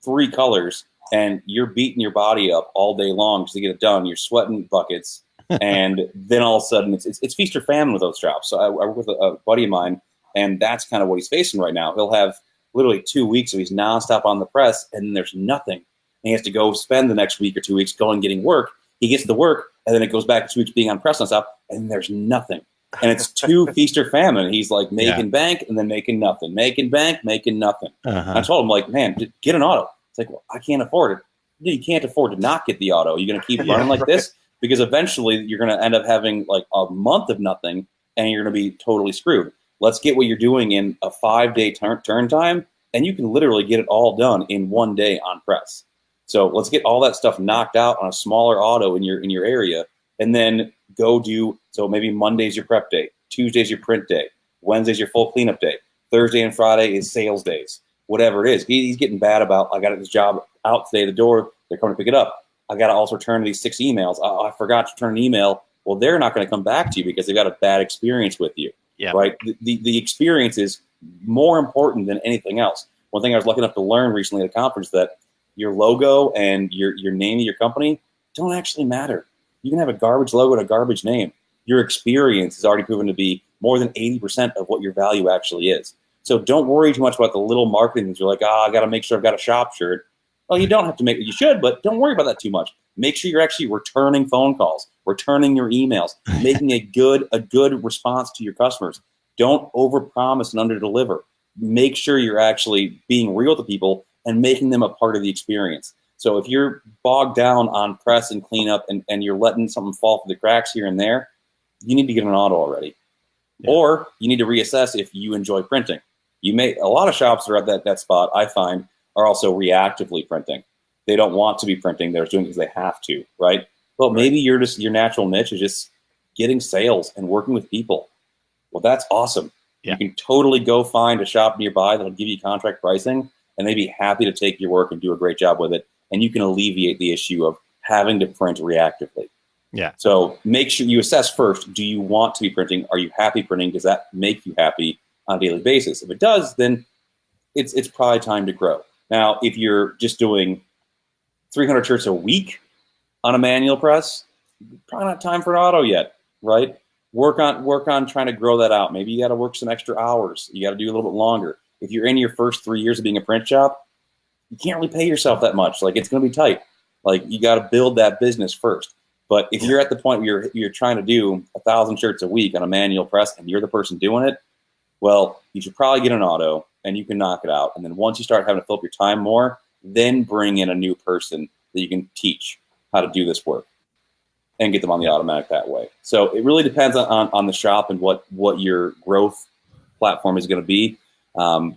3 colors, and you're beating your body up all day long just to get it done, you're sweating buckets, and then all of a sudden it's feast or famine with those jobs. So I work with a buddy of mine, and that's kind of what he's facing right now. He'll have literally 2 weeks of he's nonstop on the press, and then there's nothing. And he has to go spend the next week or 2 weeks going getting work. He gets the work, and then it goes back to 2 weeks being on press nonstop, and there's nothing. And it's 2 feast or famine. He's like making bank and then making nothing, making bank, making nothing. I told him, like, man, get an auto. It's like, well, I can't afford it. You can't afford to not get the auto. You're going to keep running like this, because eventually you're going to end up having like a month of nothing and you're going to be totally screwed. Let's get what you're doing in a 5-day turn time, and you can literally get it all done in 1 day on press. So let's get all that stuff knocked out on a smaller auto in your area, and then go do, so maybe Monday's your prep day, Tuesday's your print day, Wednesday's your full cleanup day, Thursday and Friday is sales days, whatever it is. He's getting bad about, I got this job out today at the door, they're coming to pick it up. I got to also return these 6 emails. Oh, I forgot to return an email. Well, they're not going to come back to you because they've got a bad experience with you, right? The experience is more important than anything else. One thing I was lucky enough to learn recently at a conference, that your logo and your name of your company don't actually matter. You can have a garbage logo and a garbage name. Your experience is already proven to be more than 80% of what your value actually is. So don't worry too much about the little marketing things. You're like, I got to make sure I've got a shop shirt. Well, you don't have to make it. You should, but don't worry about that too much. Make sure you're actually returning phone calls, returning your emails, making a good response to your customers. Don't overpromise and underdeliver. Make sure you're actually being real to people and making them a part of the experience. So if you're bogged down on press and cleanup and you're letting something fall through the cracks here and there, you need to get an auto already. Yeah. Or you need to reassess if you enjoy printing. A lot of shops that are at that spot, I find, are also reactively printing. They don't want to be printing. They're doing it because they have to, right? Well, maybe your natural niche is just getting sales and working with people. Well, that's awesome. Yeah. You can totally go find a shop nearby that'll give you contract pricing, and they'd be happy to take your work and do a great job with it. And you can alleviate the issue of having to print reactively. Yeah. So make sure you assess first, do you want to be printing? Are you happy printing? Does that make you happy on a daily basis? If it does, then it's probably time to grow. Now, if you're just doing 300 shirts a week on a manual press, probably not time for an auto yet, right? Work on trying to grow that out. Maybe you got to work some extra hours. You got to do a little bit longer. If you're in your first 3 years of being a print shop, you can't really pay yourself that much. Like, it's going to be tight. Like, you got to build that business first. But if you're at the point where you're trying to do 1,000 shirts a week on a manual press and you're the person doing it, well, you should probably get an auto and you can knock it out. And then once you start having to fill up your time more, then bring in a new person that you can teach how to do this work and get them on the automatic that way. So it really depends on the shop and what your growth platform is going to be.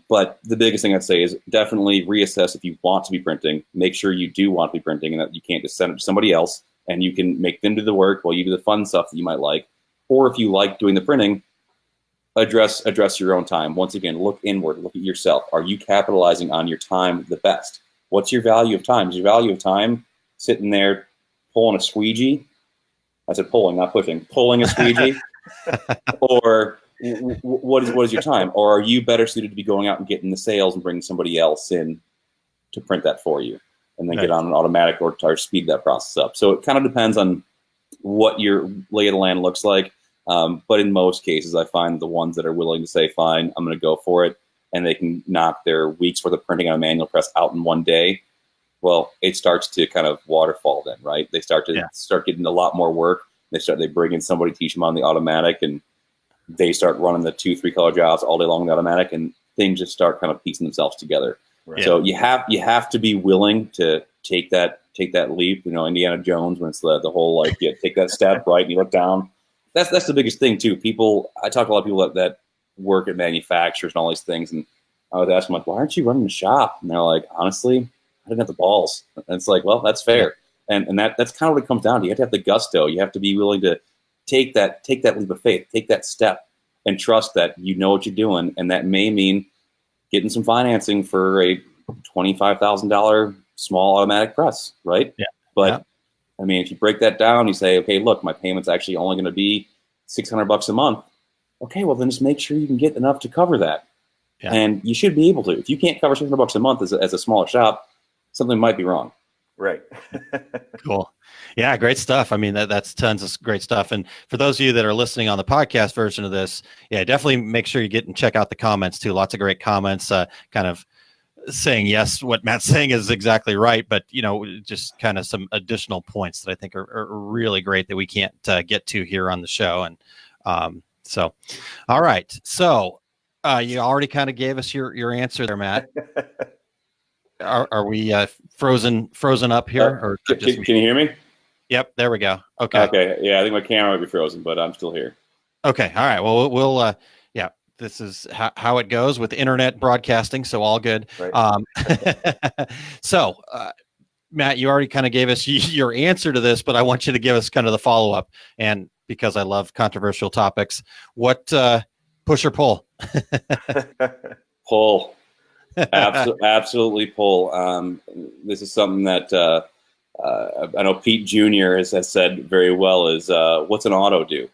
But the biggest thing I'd say is definitely reassess if you want to be printing. Make sure you do want to be printing and that you can't just send it to somebody else and you can make them do the work while you do the fun stuff that you might like. Or if you like doing the printing, address your own time. Once again, look inward, look at yourself. Are you capitalizing on your time the best? What's your value of time? Is your value of time sitting there pulling a squeegee? I said pulling, not pushing. Pulling a squeegee? Or what is your time? Or are you better suited to be going out and getting the sales and bringing somebody else in to print that for you and then get on an automatic or speed that process up? So it kind of depends on what your lay of the land looks like. But in most cases, I find the ones that are willing to say, fine, I'm going to go for it, and they can knock their week's worth of printing on a manual press out in one day, well, it starts to kind of waterfall then, right? They start getting a lot more work. They bring in somebody, teach them on the automatic, and they start running the 2-3 color jobs all day long on the automatic, and things just start kind of piecing themselves together. Right. So you have to be willing to take that leap. You know, Indiana Jones, when it's the whole take that step, right, and you look down. That's the biggest thing too. I talk to a lot of people that work at manufacturers and all these things, and I would ask them, like, why aren't you running a shop? And they're like, honestly, I didn't have the balls. And it's like, well, that's fair. And that's kind of what it comes down to. You have to have the gusto. You have to be willing to take that leap of faith, take that step, and trust that you know what you're doing. And that may mean getting some financing for a $25,000 small automatic press, right? Yeah. But I mean, if you break that down, you say, okay, look, my payment's actually only going to be $600 a month. Okay, well then just make sure you can get enough to cover that. Yeah. And you should be able to. If you can't cover $600 a month as a smaller shop, something might be wrong. Right. Cool. Yeah, great stuff. I mean, that's tons of great stuff. And for those of you that are listening on the podcast version of this, yeah, definitely make sure you get and check out the comments too. Lots of great comments, kind of saying, yes, what Matt's saying is exactly right. But, just kind of some additional points that I think are really great that we can't get to here on the show. And so, all right. So you already kind of gave us your answer there, Matt. Are we frozen up here? Or can you hear me? Yep, there we go. Okay. Yeah, I think my camera might be frozen, but I'm still here. Okay. All right. Well, we'll this is how it goes with internet broadcasting, so all good. Right. So, Matt, you already kind of gave us your answer to this, but I want you to give us kind of the follow-up. And because I love controversial topics, what push or pull? Pull. Absolutely pull. This is something that I know Pete Jr. has said very well is what's an auto do,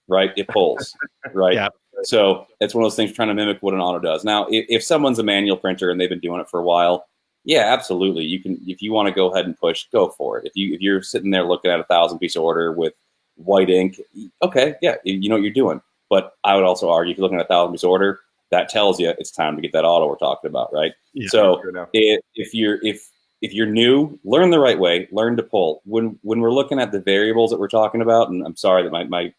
right? It pulls, right? Yeah. So it's one of those things trying to mimic what an auto does. Now, if someone's a manual printer and they've been doing it for a while, yeah, absolutely. You can, if you want to go ahead and push, go for it. If you're sitting there looking at a 1,000-piece order with white ink, okay, yeah, you know what you're doing. But I would also argue if you're looking at a 1,000-piece order, that tells you it's time to get that auto we're talking about, right? Yeah, so if if you're new, learn the right way, learn to pull. When we're looking at the variables that we're talking about, and I'm sorry that my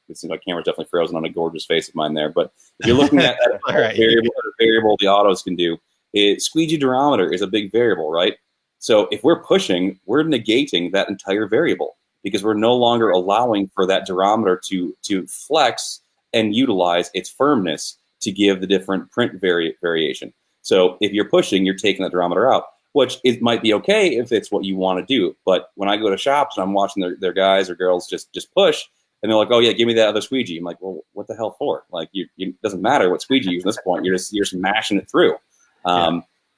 camera's definitely frozen on a gorgeous face of mine there, but if you're looking at Right. variable the autos can do, squeegee durometer is a big variable, right? So if we're pushing, we're negating that entire variable because we're no longer allowing for that durometer to flex and utilize its firmness to give the different print variation. So if you're pushing, you're taking the durometer out, which it might be okay if it's what you want to do. But when I go to shops and I'm watching their guys or girls just push, and they're like, "Oh yeah, give me that other squeegee." I'm like, "Well, what the hell for?" Like, it doesn't matter what squeegee you use at this point. You're just mashing it through.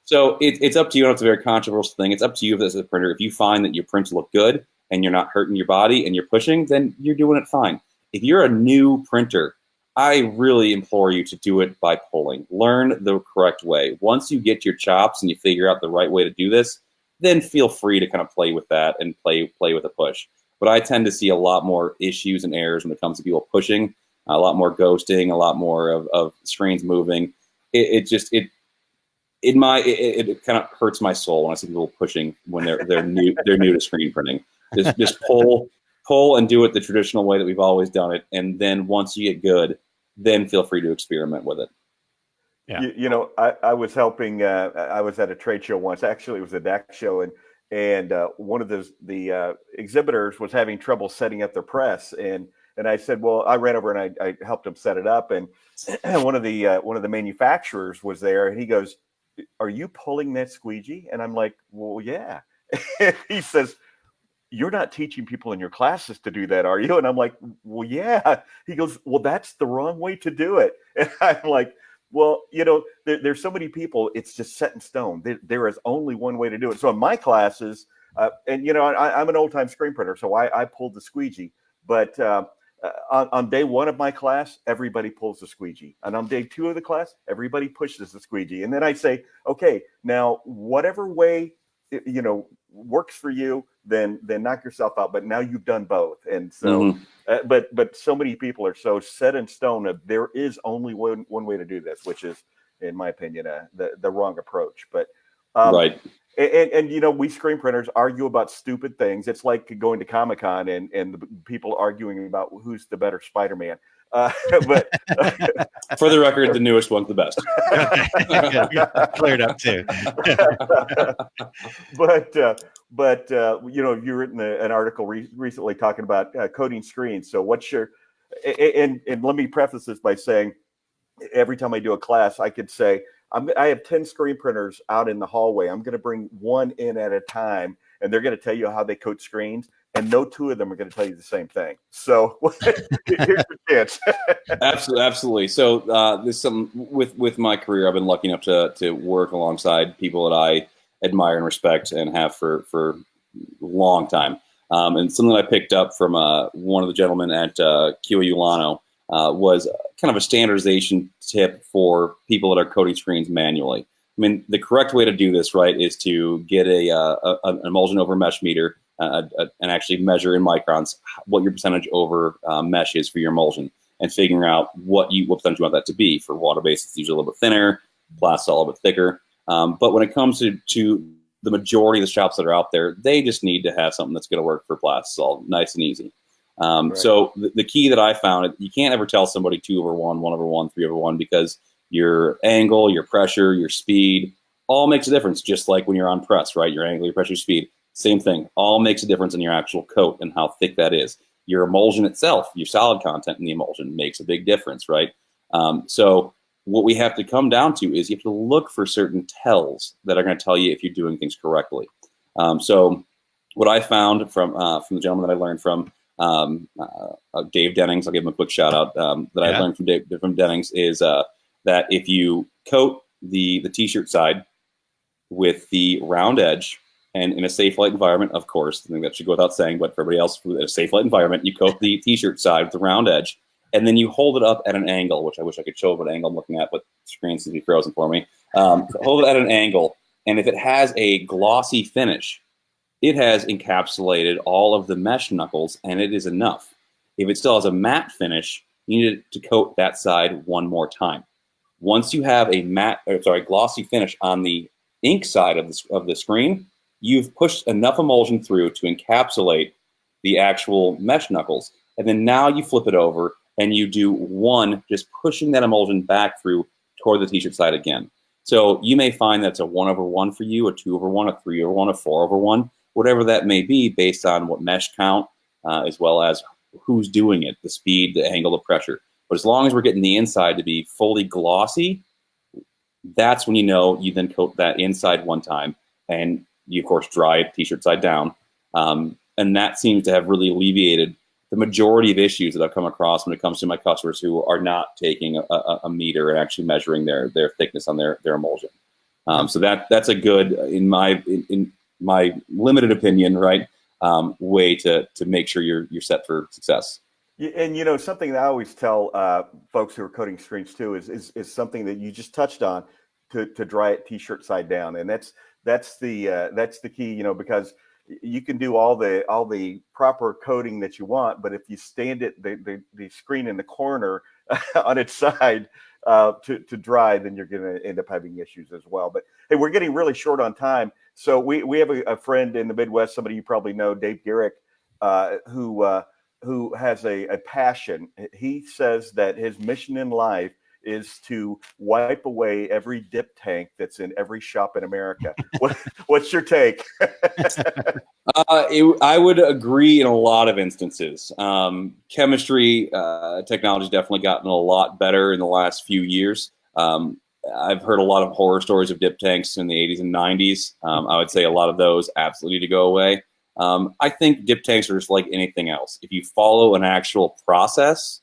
So it's up to you. It's a very controversial thing. It's up to you as a printer. If you find that your prints look good and you're not hurting your body and you're pushing, then you're doing it fine. If you're a new printer, I really implore you to do it by pulling. Learn the correct way. Once you get your chops and you figure out the right way to do this, then feel free to kind of play with that and play with a push. But I tend to see a lot more issues and errors when it comes to people pushing, a lot more ghosting, a lot more of screens moving. It kind of hurts my soul when I see people pushing when they're new to screen printing. Just pull and do it the traditional way that we've always done it, and then once you get good, then feel free to experiment with it. Yeah. I was helping. I was at a trade show once. Actually, it was a DAC show, and one of the exhibitors was having trouble setting up their press, and I said, well, I ran over and I helped him set it up, and one of the manufacturers was there, and he goes, "Are you pulling that squeegee?" And I'm like, "Well, yeah." He says, "You're not teaching people in your classes to do that, are you?" And I'm like, "Well, yeah." He goes, "Well, that's the wrong way to do it." And I'm like, well, there's so many people, it's just set in stone. There is only one way to do it. So in my classes, and I'm an old time screen printer, so I pulled the squeegee. But on day one of my class, everybody pulls the squeegee. And on day two of the class, everybody pushes the squeegee. And then I say, okay, now whatever way works for you, then knock yourself out. But now you've done both. And so but so many people are so set in stone that there is only one way to do this, which is, in my opinion, the wrong approach. But right. And we screen printers argue about stupid things. It's like going to Comic-Con and the people arguing about who's the better Spider-Man. But for the record, the newest one's the best. Cleared up too. But you've written an article recently talking about coding screens. So what's your and let me preface this by saying, every time I do a class, I could say, I have 10 screen printers out in the hallway. I'm going to bring one in at a time, and they're going to tell you how they code screens, and no two of them are going to tell you the same thing. So here's your chance. Absolutely. So this is something with my career, I've been lucky enough to work alongside people that I admire and respect and have for a long time. And something that I picked up from one of the gentlemen at QA Ulano was kind of a standardization tip for people that are coding screens manually. I mean, the correct way to do this, right, is to get an emulsion over mesh meter and actually measure in microns what your percentage over mesh is for your emulsion, and figuring out what percentage you want that to be. For water-based, it's usually a little bit thinner, plastic a little bit thicker. But when it comes to the majority of the shops that are out there, they just need to have something that's going to work for plastic, nice and easy. Right. So the key that I found, you can't ever tell somebody 2/1, 1/1, 3/1, because your angle, your pressure, your speed, all makes a difference. Just like when you're on press, right? Your angle, your pressure, your speed, same thing. All makes a difference in your actual coat and how thick that is. Your emulsion itself, your solid content in the emulsion makes a big difference, right? So what we have to come down to is you have to look for certain tells that are going to tell you if you're doing things correctly. So what I found from the gentleman that I learned from, Dave Dennings, I'll give him a quick shout out, that I learned from Dennings, is that if you coat the t-shirt side with the round edge, and in a safe light environment, of course, I think that should go without saying, but for everybody else, in a safe light environment, you coat the t-shirt side with the round edge, and then you hold it up at an angle, which I wish I could show what angle I'm looking at, but the screen seems to be frozen for me. Hold it at an angle, and if it has a glossy finish, it has encapsulated all of the mesh knuckles, and it is enough. If it still has a matte finish, you need to coat that side one more time. Once you have a glossy finish on the ink side of the screen, you've pushed enough emulsion through to encapsulate the actual mesh knuckles. And then now you flip it over and you do one, just pushing that emulsion back through toward the t-shirt side again. So you may find that's a 1/1 for you, a 2/1, a 3/1, a 4/1, whatever that may be based on what mesh count, as well as who's doing it, the speed, the angle, the pressure. But as long as we're getting the inside to be fully glossy, that's when you then coat that inside one time. And you, of course, dry it t-shirt side down. And that seems to have really alleviated the majority of issues that I've come across when it comes to my customers who are not taking a meter and actually measuring their thickness on their emulsion. So that's a good, in my limited opinion, right, way to make sure you're set for success. And something that I always tell folks who are coating screens too is something that you just touched on, to dry it t-shirt side down, and that's the key, because you can do all the proper coating that you want, but if you stand it the screen in the corner on its side to dry, then you're going to end up having issues as well. But hey, we're getting really short on time, so we have a friend in the Midwest, somebody you probably know, Dave Garrick, who has a passion. He says that his mission in life is to wipe away every dip tank that's in every shop in America. What's your take? I would agree in a lot of instances. Chemistry, technology has definitely gotten a lot better in the last few years. I've heard a lot of horror stories of dip tanks in the 80s and 90s. I would say a lot of those absolutely need to go away. I think dip tanks are just like anything else. If you follow an actual process,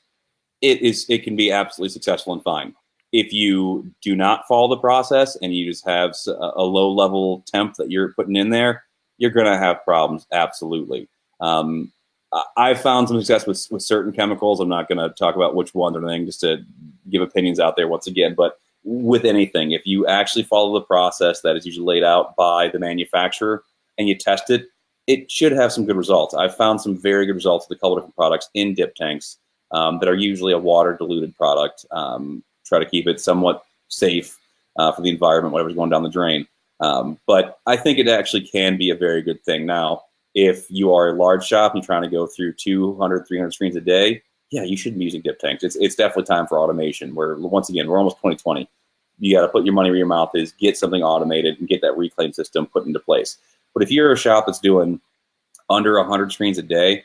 it can be absolutely successful and fine. If you do not follow the process and you just have a low level temp that you're putting in there, you're going to have problems. Absolutely. I've found some success with certain chemicals. I'm not going to talk about which ones or anything, just to give opinions out there once again. But with anything, if you actually follow the process that is usually laid out by the manufacturer and you test it, it should have some good results. I've found some very good results with a couple different products in dip tanks that are usually a water diluted product. Try to keep it somewhat safe for the environment, whatever's going down the drain. But I think it actually can be a very good thing. Now, if you are a large shop and you're trying to go through 200, 300 screens a day, yeah, you should be using dip tanks. It's definitely time for automation. Once again, we're almost 2020. You got to put your money where your mouth is, get something automated, and get that reclaim system put into place. But if you're a shop that's doing under 100 screens a day,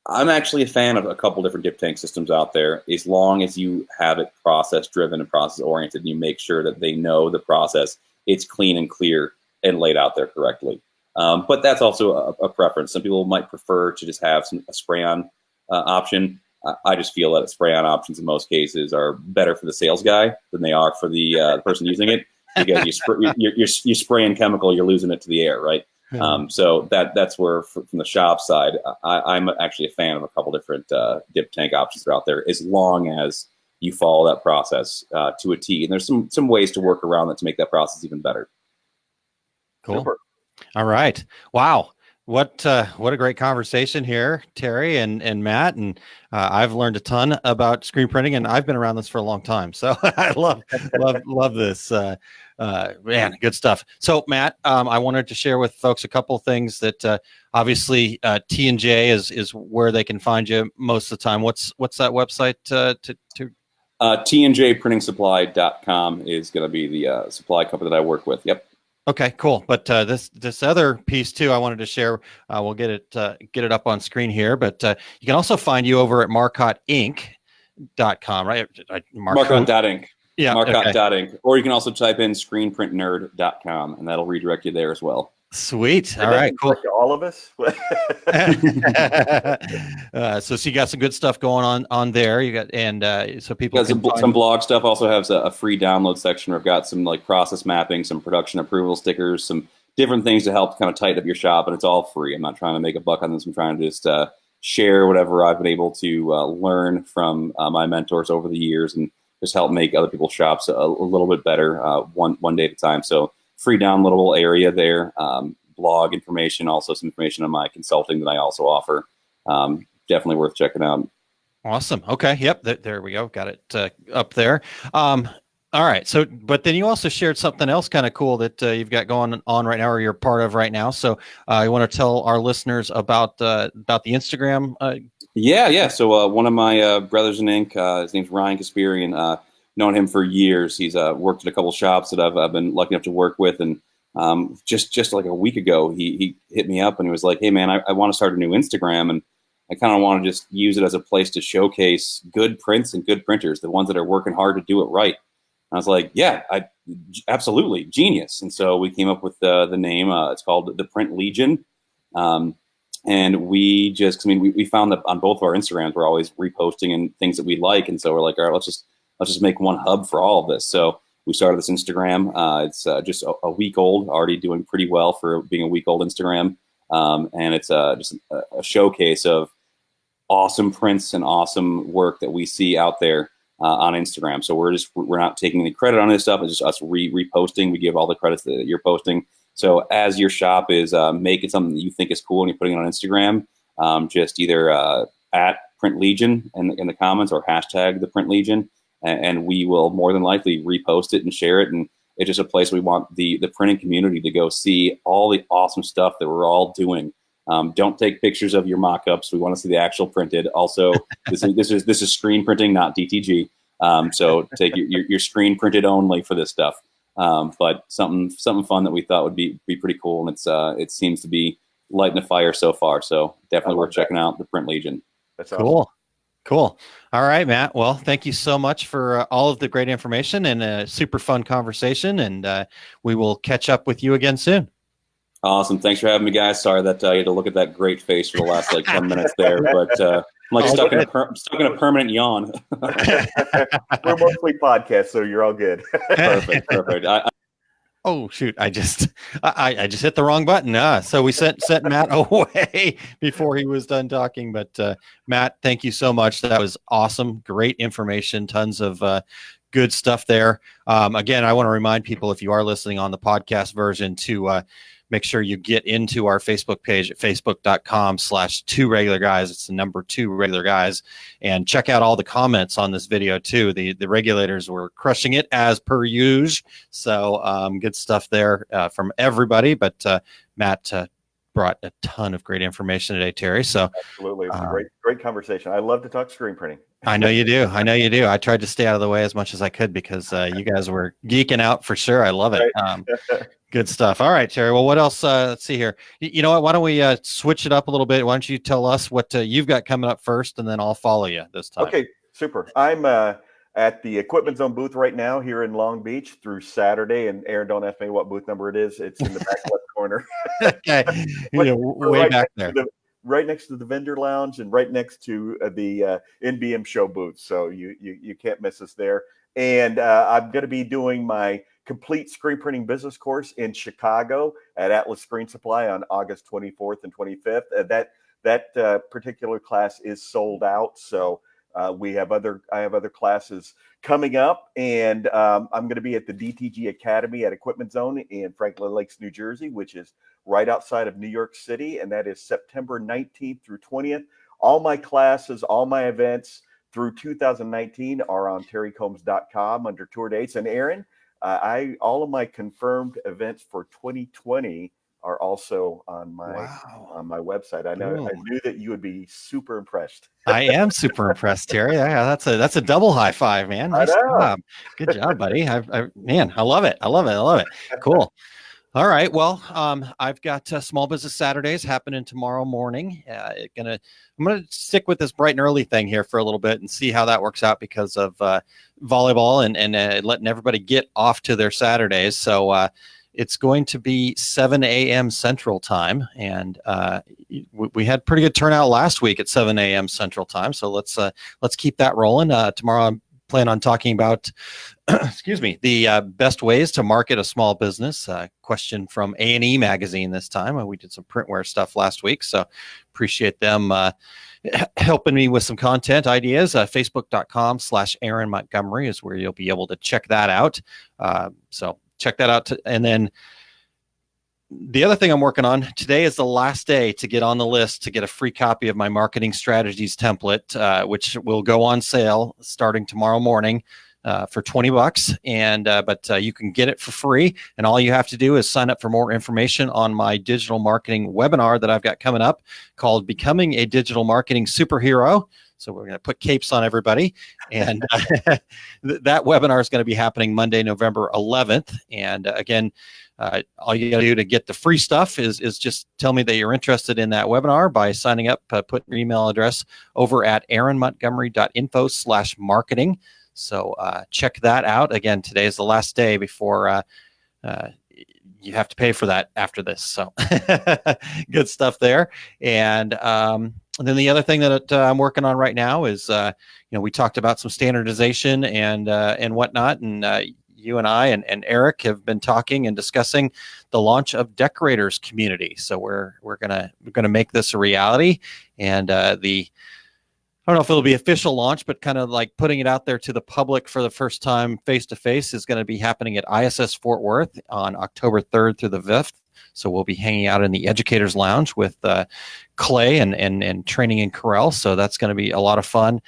I'm actually a fan of a couple different dip tank systems out there, as long as you have it process driven and process oriented, and you make sure that they know the process, it's clean and clear and laid out there correctly. But that's also a preference. Some people might prefer to just have a spray-on option. I just feel that spray-on options in most cases are better for the sales guy than they are for the person using it, because you're spraying chemical, you're losing it to the air, right? So that's where, from the shop side, I'm actually a fan of a couple different dip tank options that are out there, as long as you follow that process to a T. And there's some ways to work around that to make that process even better. Cool. Super. All right. Wow. What a great conversation here, Terry and Matt. And I've learned a ton about screen printing, and I've been around this for a long time. So I love this. Man, good stuff. So Matt, I wanted to share with folks a couple of things that obviously T&J is where they can find you most of the time. What's that website to T&Jprintingsupply.com is going to be the supply company that I work with. Yep. Okay, cool. But this other piece too, I wanted to share. We'll get it up on screen here. But you can also find you over at Marcotte.ink.com, right? Marcotte.ink. Yeah. Marcotte.ink. Okay. Or you can also type in screenprintnerd.com, and that'll redirect you there as well. Sweet. All right. Cool. All of us. So you got some good stuff going on there. You got, and so people can some blog stuff. Also has a free download section where I've got some like process mapping, some production approval stickers, some different things to help kind of tighten up your shop, and it's all free. I'm not trying to make a buck on this. I'm trying to just share whatever I've been able to learn from my mentors over the years, and just help make other people's shops a little bit better one day at a time. So free downloadable area there, blog information, also some information on my consulting that I also offer. Definitely worth checking out. Awesome. Okay. Yep. There we go. Got it up there. All right. So, but then you also shared something else kind of cool that you've got going on right now, or you're part of right now. So, you want to tell our listeners about the Instagram? Yeah. So one of my brothers in ink, his name's Ryan Kasperian. Known him for years. He's worked at a couple shops that I've been lucky enough to work with, and just like a week ago, he hit me up and he was like, "Hey man, I want to start a new Instagram, and I kind of want to just use it as a place to showcase good prints and good printers, the ones that are working hard to do it right." I was like, yeah, absolutely genius. And so we came up with the name. It's called the Print Legion. And we just, we found that on both of our Instagrams, we're always reposting and things that we like. And so we're like, all right, let's just make one hub for all of this. So we started this Instagram. It's just a week old, already doing pretty well for being a week old Instagram. And it's just a showcase of awesome prints and awesome work that we see out there on Instagram. So we're not taking any credit on this stuff. It's just us reposting. We give all the credits that you're posting. So as your shop is making something that you think is cool and you're putting it on Instagram, just either at Print Legion in the comments or hashtag the Print Legion, and we will more than likely repost it and share it. And it's just a place we want the printing community to go see all the awesome stuff that we're all doing. Don't take pictures of your mock-ups. We want to see the actual printed. Also, this is screen printing, not DTG. So take your screen printed only for this stuff. But something fun that we thought would be pretty cool, and it seems to be lighting a fire so far. So definitely worth checking out the Print Legion. That's awesome. Cool. All right, Matt. Well, thank you so much for all of the great information and a super fun conversation. And we will catch up with you again soon. Awesome. Thanks for having me, guys. Sorry that you had to look at that great face for the last 10 minutes there, but I'm stuck in a permanent yawn. We're mostly podcasts, so you're all good. Perfect. Oh shoot! I just hit the wrong button. So we sent Matt away before he was done talking. But Matt, thank you so much. That was awesome. Great information. Tons of good stuff there. Again, I want to remind people, if you are listening on the podcast version, to make sure you get into our Facebook page at facebook.com/2regularguys. It's the number 2 regular guys, and check out all the comments on this video too. The regulators were crushing it as per usual. So good stuff there from everybody. But Matt brought a ton of great information today, Terry. So absolutely, it was a great conversation. I love to talk screen printing. I know you do. I tried to stay out of the way as much as I could because you guys were geeking out for sure. I love it. Good stuff. All right, Terry. Well, what else? Let's see here. You know what? Why don't we switch it up a little bit? Why don't you tell us what you've got coming up first, and then I'll follow you this time. Okay, super. I'm at the Equipment Zone booth right now here in Long Beach through Saturday. And Aaron, don't ask me what booth number it is. It's in the back left corner. Okay, way back there. Right next to the vendor lounge and right next to the NBM show booth. So you can't miss us there. And I'm going to be doing my complete screen printing business course in Chicago at Atlas Screen Supply on August 24th and 25th. That particular class is sold out. So I have other classes coming up, and I'm going to be at the DTG Academy at Equipment Zone in Franklin Lakes, New Jersey, which is right outside of New York City, and that is September 19th through 20th. All my classes, all my events through 2019 are on terrycombs.com under tour dates. And Aaron, all of my confirmed events for 2020 are also on my website. I knew that you would be super impressed. I am super impressed, Terry. Yeah, that's a double high five, man. Nice job. Good job, buddy. I love it. I love it. Cool. All right. Well, I've got Small Business Saturdays happening tomorrow morning. I'm gonna stick with this bright and early thing here for a little bit and see how that works out because of volleyball and letting everybody get off to their Saturdays. So it's going to be 7 a.m. Central Time, and we had pretty good turnout last week at 7 a.m. Central Time. So let's keep that rolling. Tomorrow I'm plan on talking about, the best ways to market a small business. Question from A&E Magazine this time. We did some printwear stuff last week, so appreciate them helping me with some content ideas. Facebook.com/Aaron Montgomery is where you'll be able to check that out. So check that out. And then the other thing I'm working on today is the last day to get on the list to get a free copy of my marketing strategies template, which will go on sale starting tomorrow morning. for $20, and but you can get it for free. And all you have to do is sign up for more information on my digital marketing webinar that I've got coming up called "Becoming a Digital Marketing Superhero." So we're going to put capes on everybody, and that webinar is going to be happening Monday, November 11th. And again, all you got to do to get the free stuff is just tell me that you're interested in that webinar by signing up. Put your email address over at aaronmontgomery.info/marketing. So check that out. Again, today is the last day before you have to pay for that after this. So good stuff there. And then the other thing that I'm working on right now is, we talked about some standardization and whatnot. And you and I and Eric have been talking and discussing the launch of Decorators Community. So we're gonna make this a reality. And I don't know if it'll be official launch, but kind of like putting it out there to the public for the first time face-to-face is going to be happening at ISS Fort Worth on October 3rd through the 5th. So we'll be hanging out in the Educators Lounge with Clay and Training in Corel. So that's going to be a lot of fun.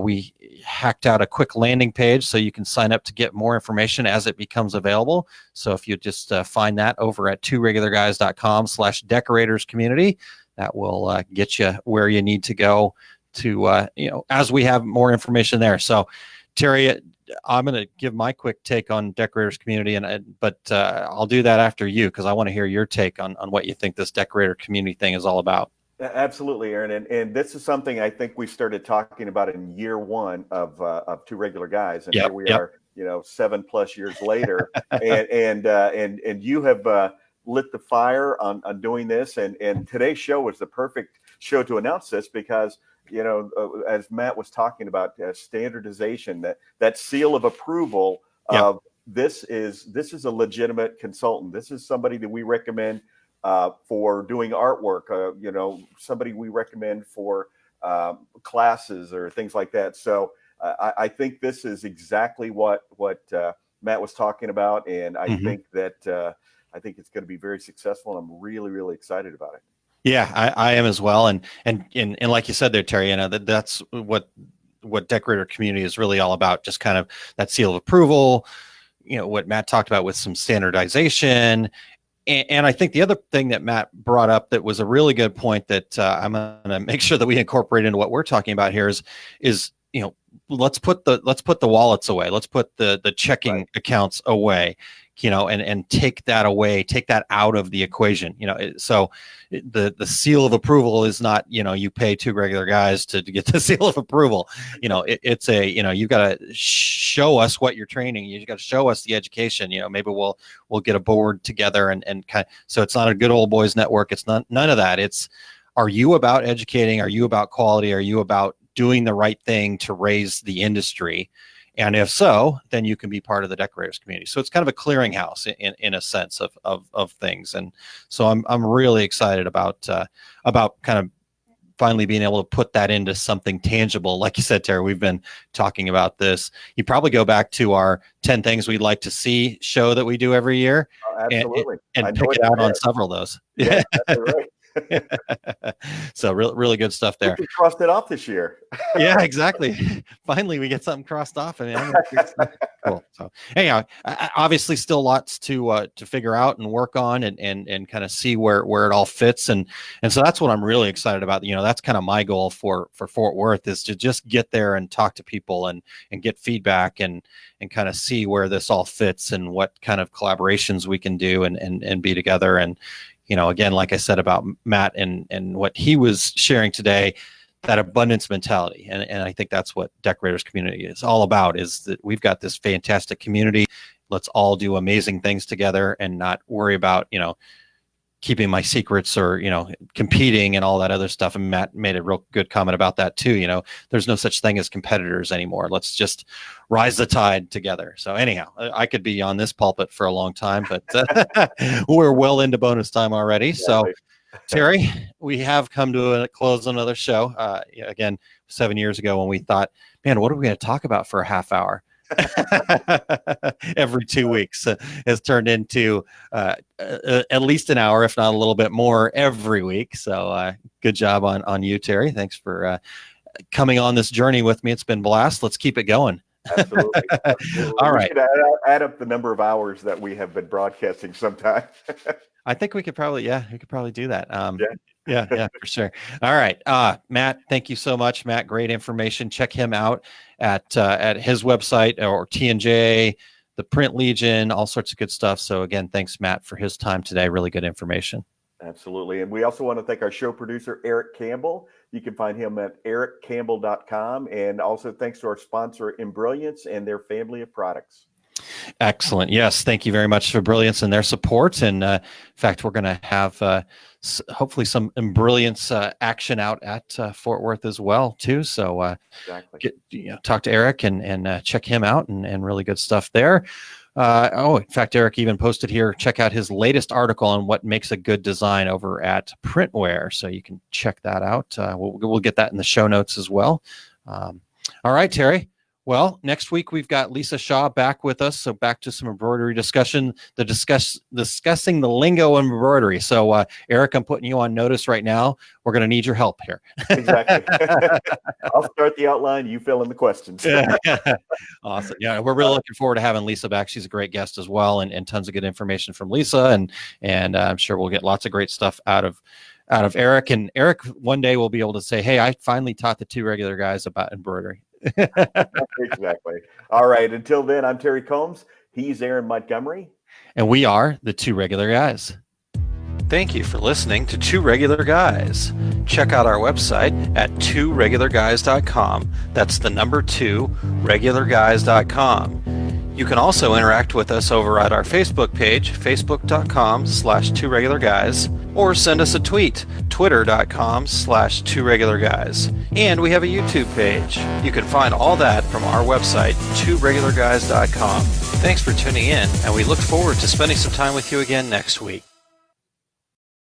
We hacked out a quick landing page so you can sign up to get more information as it becomes available. So if you just find that over at tworegularguys.com/decoratorscommunity, that will get you where you need to go to, as we have more information there. So Terry, I'm going to give my quick take on Decorators Community, but I'll do that after you, because I want to hear your take on what you think this Decorator Community thing is all about. Absolutely, Aaron, and this is something I think we started talking about in year one of Two Regular Guys, and here we are, 7+ years later, and you have lit the fire on doing this, and today's show was the perfect show to announce this, because as Matt was talking about, standardization, that seal of approval of this is a legitimate consultant. This is somebody that we recommend for doing artwork, somebody we recommend for classes or things like that. So I think this is exactly what Matt was talking about, and I think that I think it's going to be very successful, and I'm really, really excited about it. Yeah, I am as well, and like you said there, Terry, that's what Decorator Community is really all about. Just kind of that seal of approval, what Matt talked about with some standardization, and I think the other thing that Matt brought up that was a really good point that I'm going to make sure that we incorporate into what we're talking about here is let's put the wallets away, let's put the checking accounts away. And take that away, take that out of the equation. So the seal of approval is not, you pay Two Regular Guys to get the seal of approval. It's a, you got to show us what you're training. You got to show us the education. Maybe we'll get a board together and kind of, so it's not a good old boys network. It's none of that. It's, are you about educating? Are you about quality? Are you about doing the right thing to raise the industry? And if so, then you can be part of the Decorators Community. So it's kind of a clearinghouse in a sense of things. And so I'm really excited about kind of finally being able to put that into something tangible. Like you said, Terry, we've been talking about this. You probably go back to our 10 things we'd like to see show that we do every year. Absolutely. And pick it out on several of those. Yeah, that's right. So really good stuff there. We crossed it off this year. Yeah, exactly. Finally, we get something crossed off. Cool. So anyhow, obviously still lots to figure out and work on and kind of see where it all fits. And so that's what I'm really excited about. That's kind of my goal for Fort Worth, is to just get there and talk to people and get feedback and kind of see where this all fits and what kind of collaborations we can do and be together. And again, like I said about Matt and what he was sharing today, that abundance mentality. And I think that's what Decorators Community is all about, is that we've got this fantastic community. Let's all do amazing things together and not worry about, keeping my secrets or, competing and all that other stuff. And Matt made a real good comment about that too. There's no such thing as competitors anymore. Let's just rise the tide together. So anyhow, I could be on this pulpit for a long time, but we're well into bonus time already. So Terry, we have come to a close on another show. Again, 7 years ago when we thought, man, what are we going to talk about for a half hour? Every 2 weeks has turned into at least an hour, if not a little bit more every week. So good job on you, Terry. Thanks for coming on this journey with me. It's been a blast. Let's keep it going. Absolutely. All We right. should add up the number of hours that we have been broadcasting sometime. I think we could probably do that. Yeah. Yeah, for sure. All right. Matt, thank you so much, Matt. Great information. Check him out at his website or T&J, the Print Legion, all sorts of good stuff. So again, thanks, Matt, for his time today. Really good information. Absolutely. And we also want to thank our show producer, Eric Campbell. You can find him at ericcampbell.com. And also thanks to our sponsor, Brilliance, and their family of products. Excellent. Yes. Thank you very much for Brilliance and their support. And in fact, we're going to have hopefully some Brilliance action out at Fort Worth as well, too. So Exactly. talk to Eric and check him out and really good stuff there. In fact, Eric even posted here, check out his latest article on what makes a good design over at Printware. So you can check that out. We'll get that in the show notes as well. All right, Terry. Well, next week we've got Lisa Shaw back with us. So back to some embroidery discussion, discussing the lingo of embroidery. So Eric, I'm putting you on notice right now. We're going to need your help here. Exactly. I'll start the outline. You fill in the questions. Awesome. Yeah, we're really looking forward to having Lisa back. She's a great guest as well, and tons of good information from Lisa. And I'm sure we'll get lots of great stuff out of Eric. And Eric one day will be able to say, hey, I finally taught the two regular guys about embroidery. Exactly. All right. Until then, I'm Terry Combs. He's Aaron Montgomery. And we are the Two Regular Guys. Thank you for listening to Two Regular Guys. Check out our website at tworegularguys.com. That's the number 2, regularguys.com. You can also interact with us over at our Facebook page, facebook.com/tworegularguys, or send us a tweet, twitter.com/tworegularguys. And we have a YouTube page. You can find all that from our website, tworegularguys.com. Thanks for tuning in, and we look forward to spending some time with you again next week.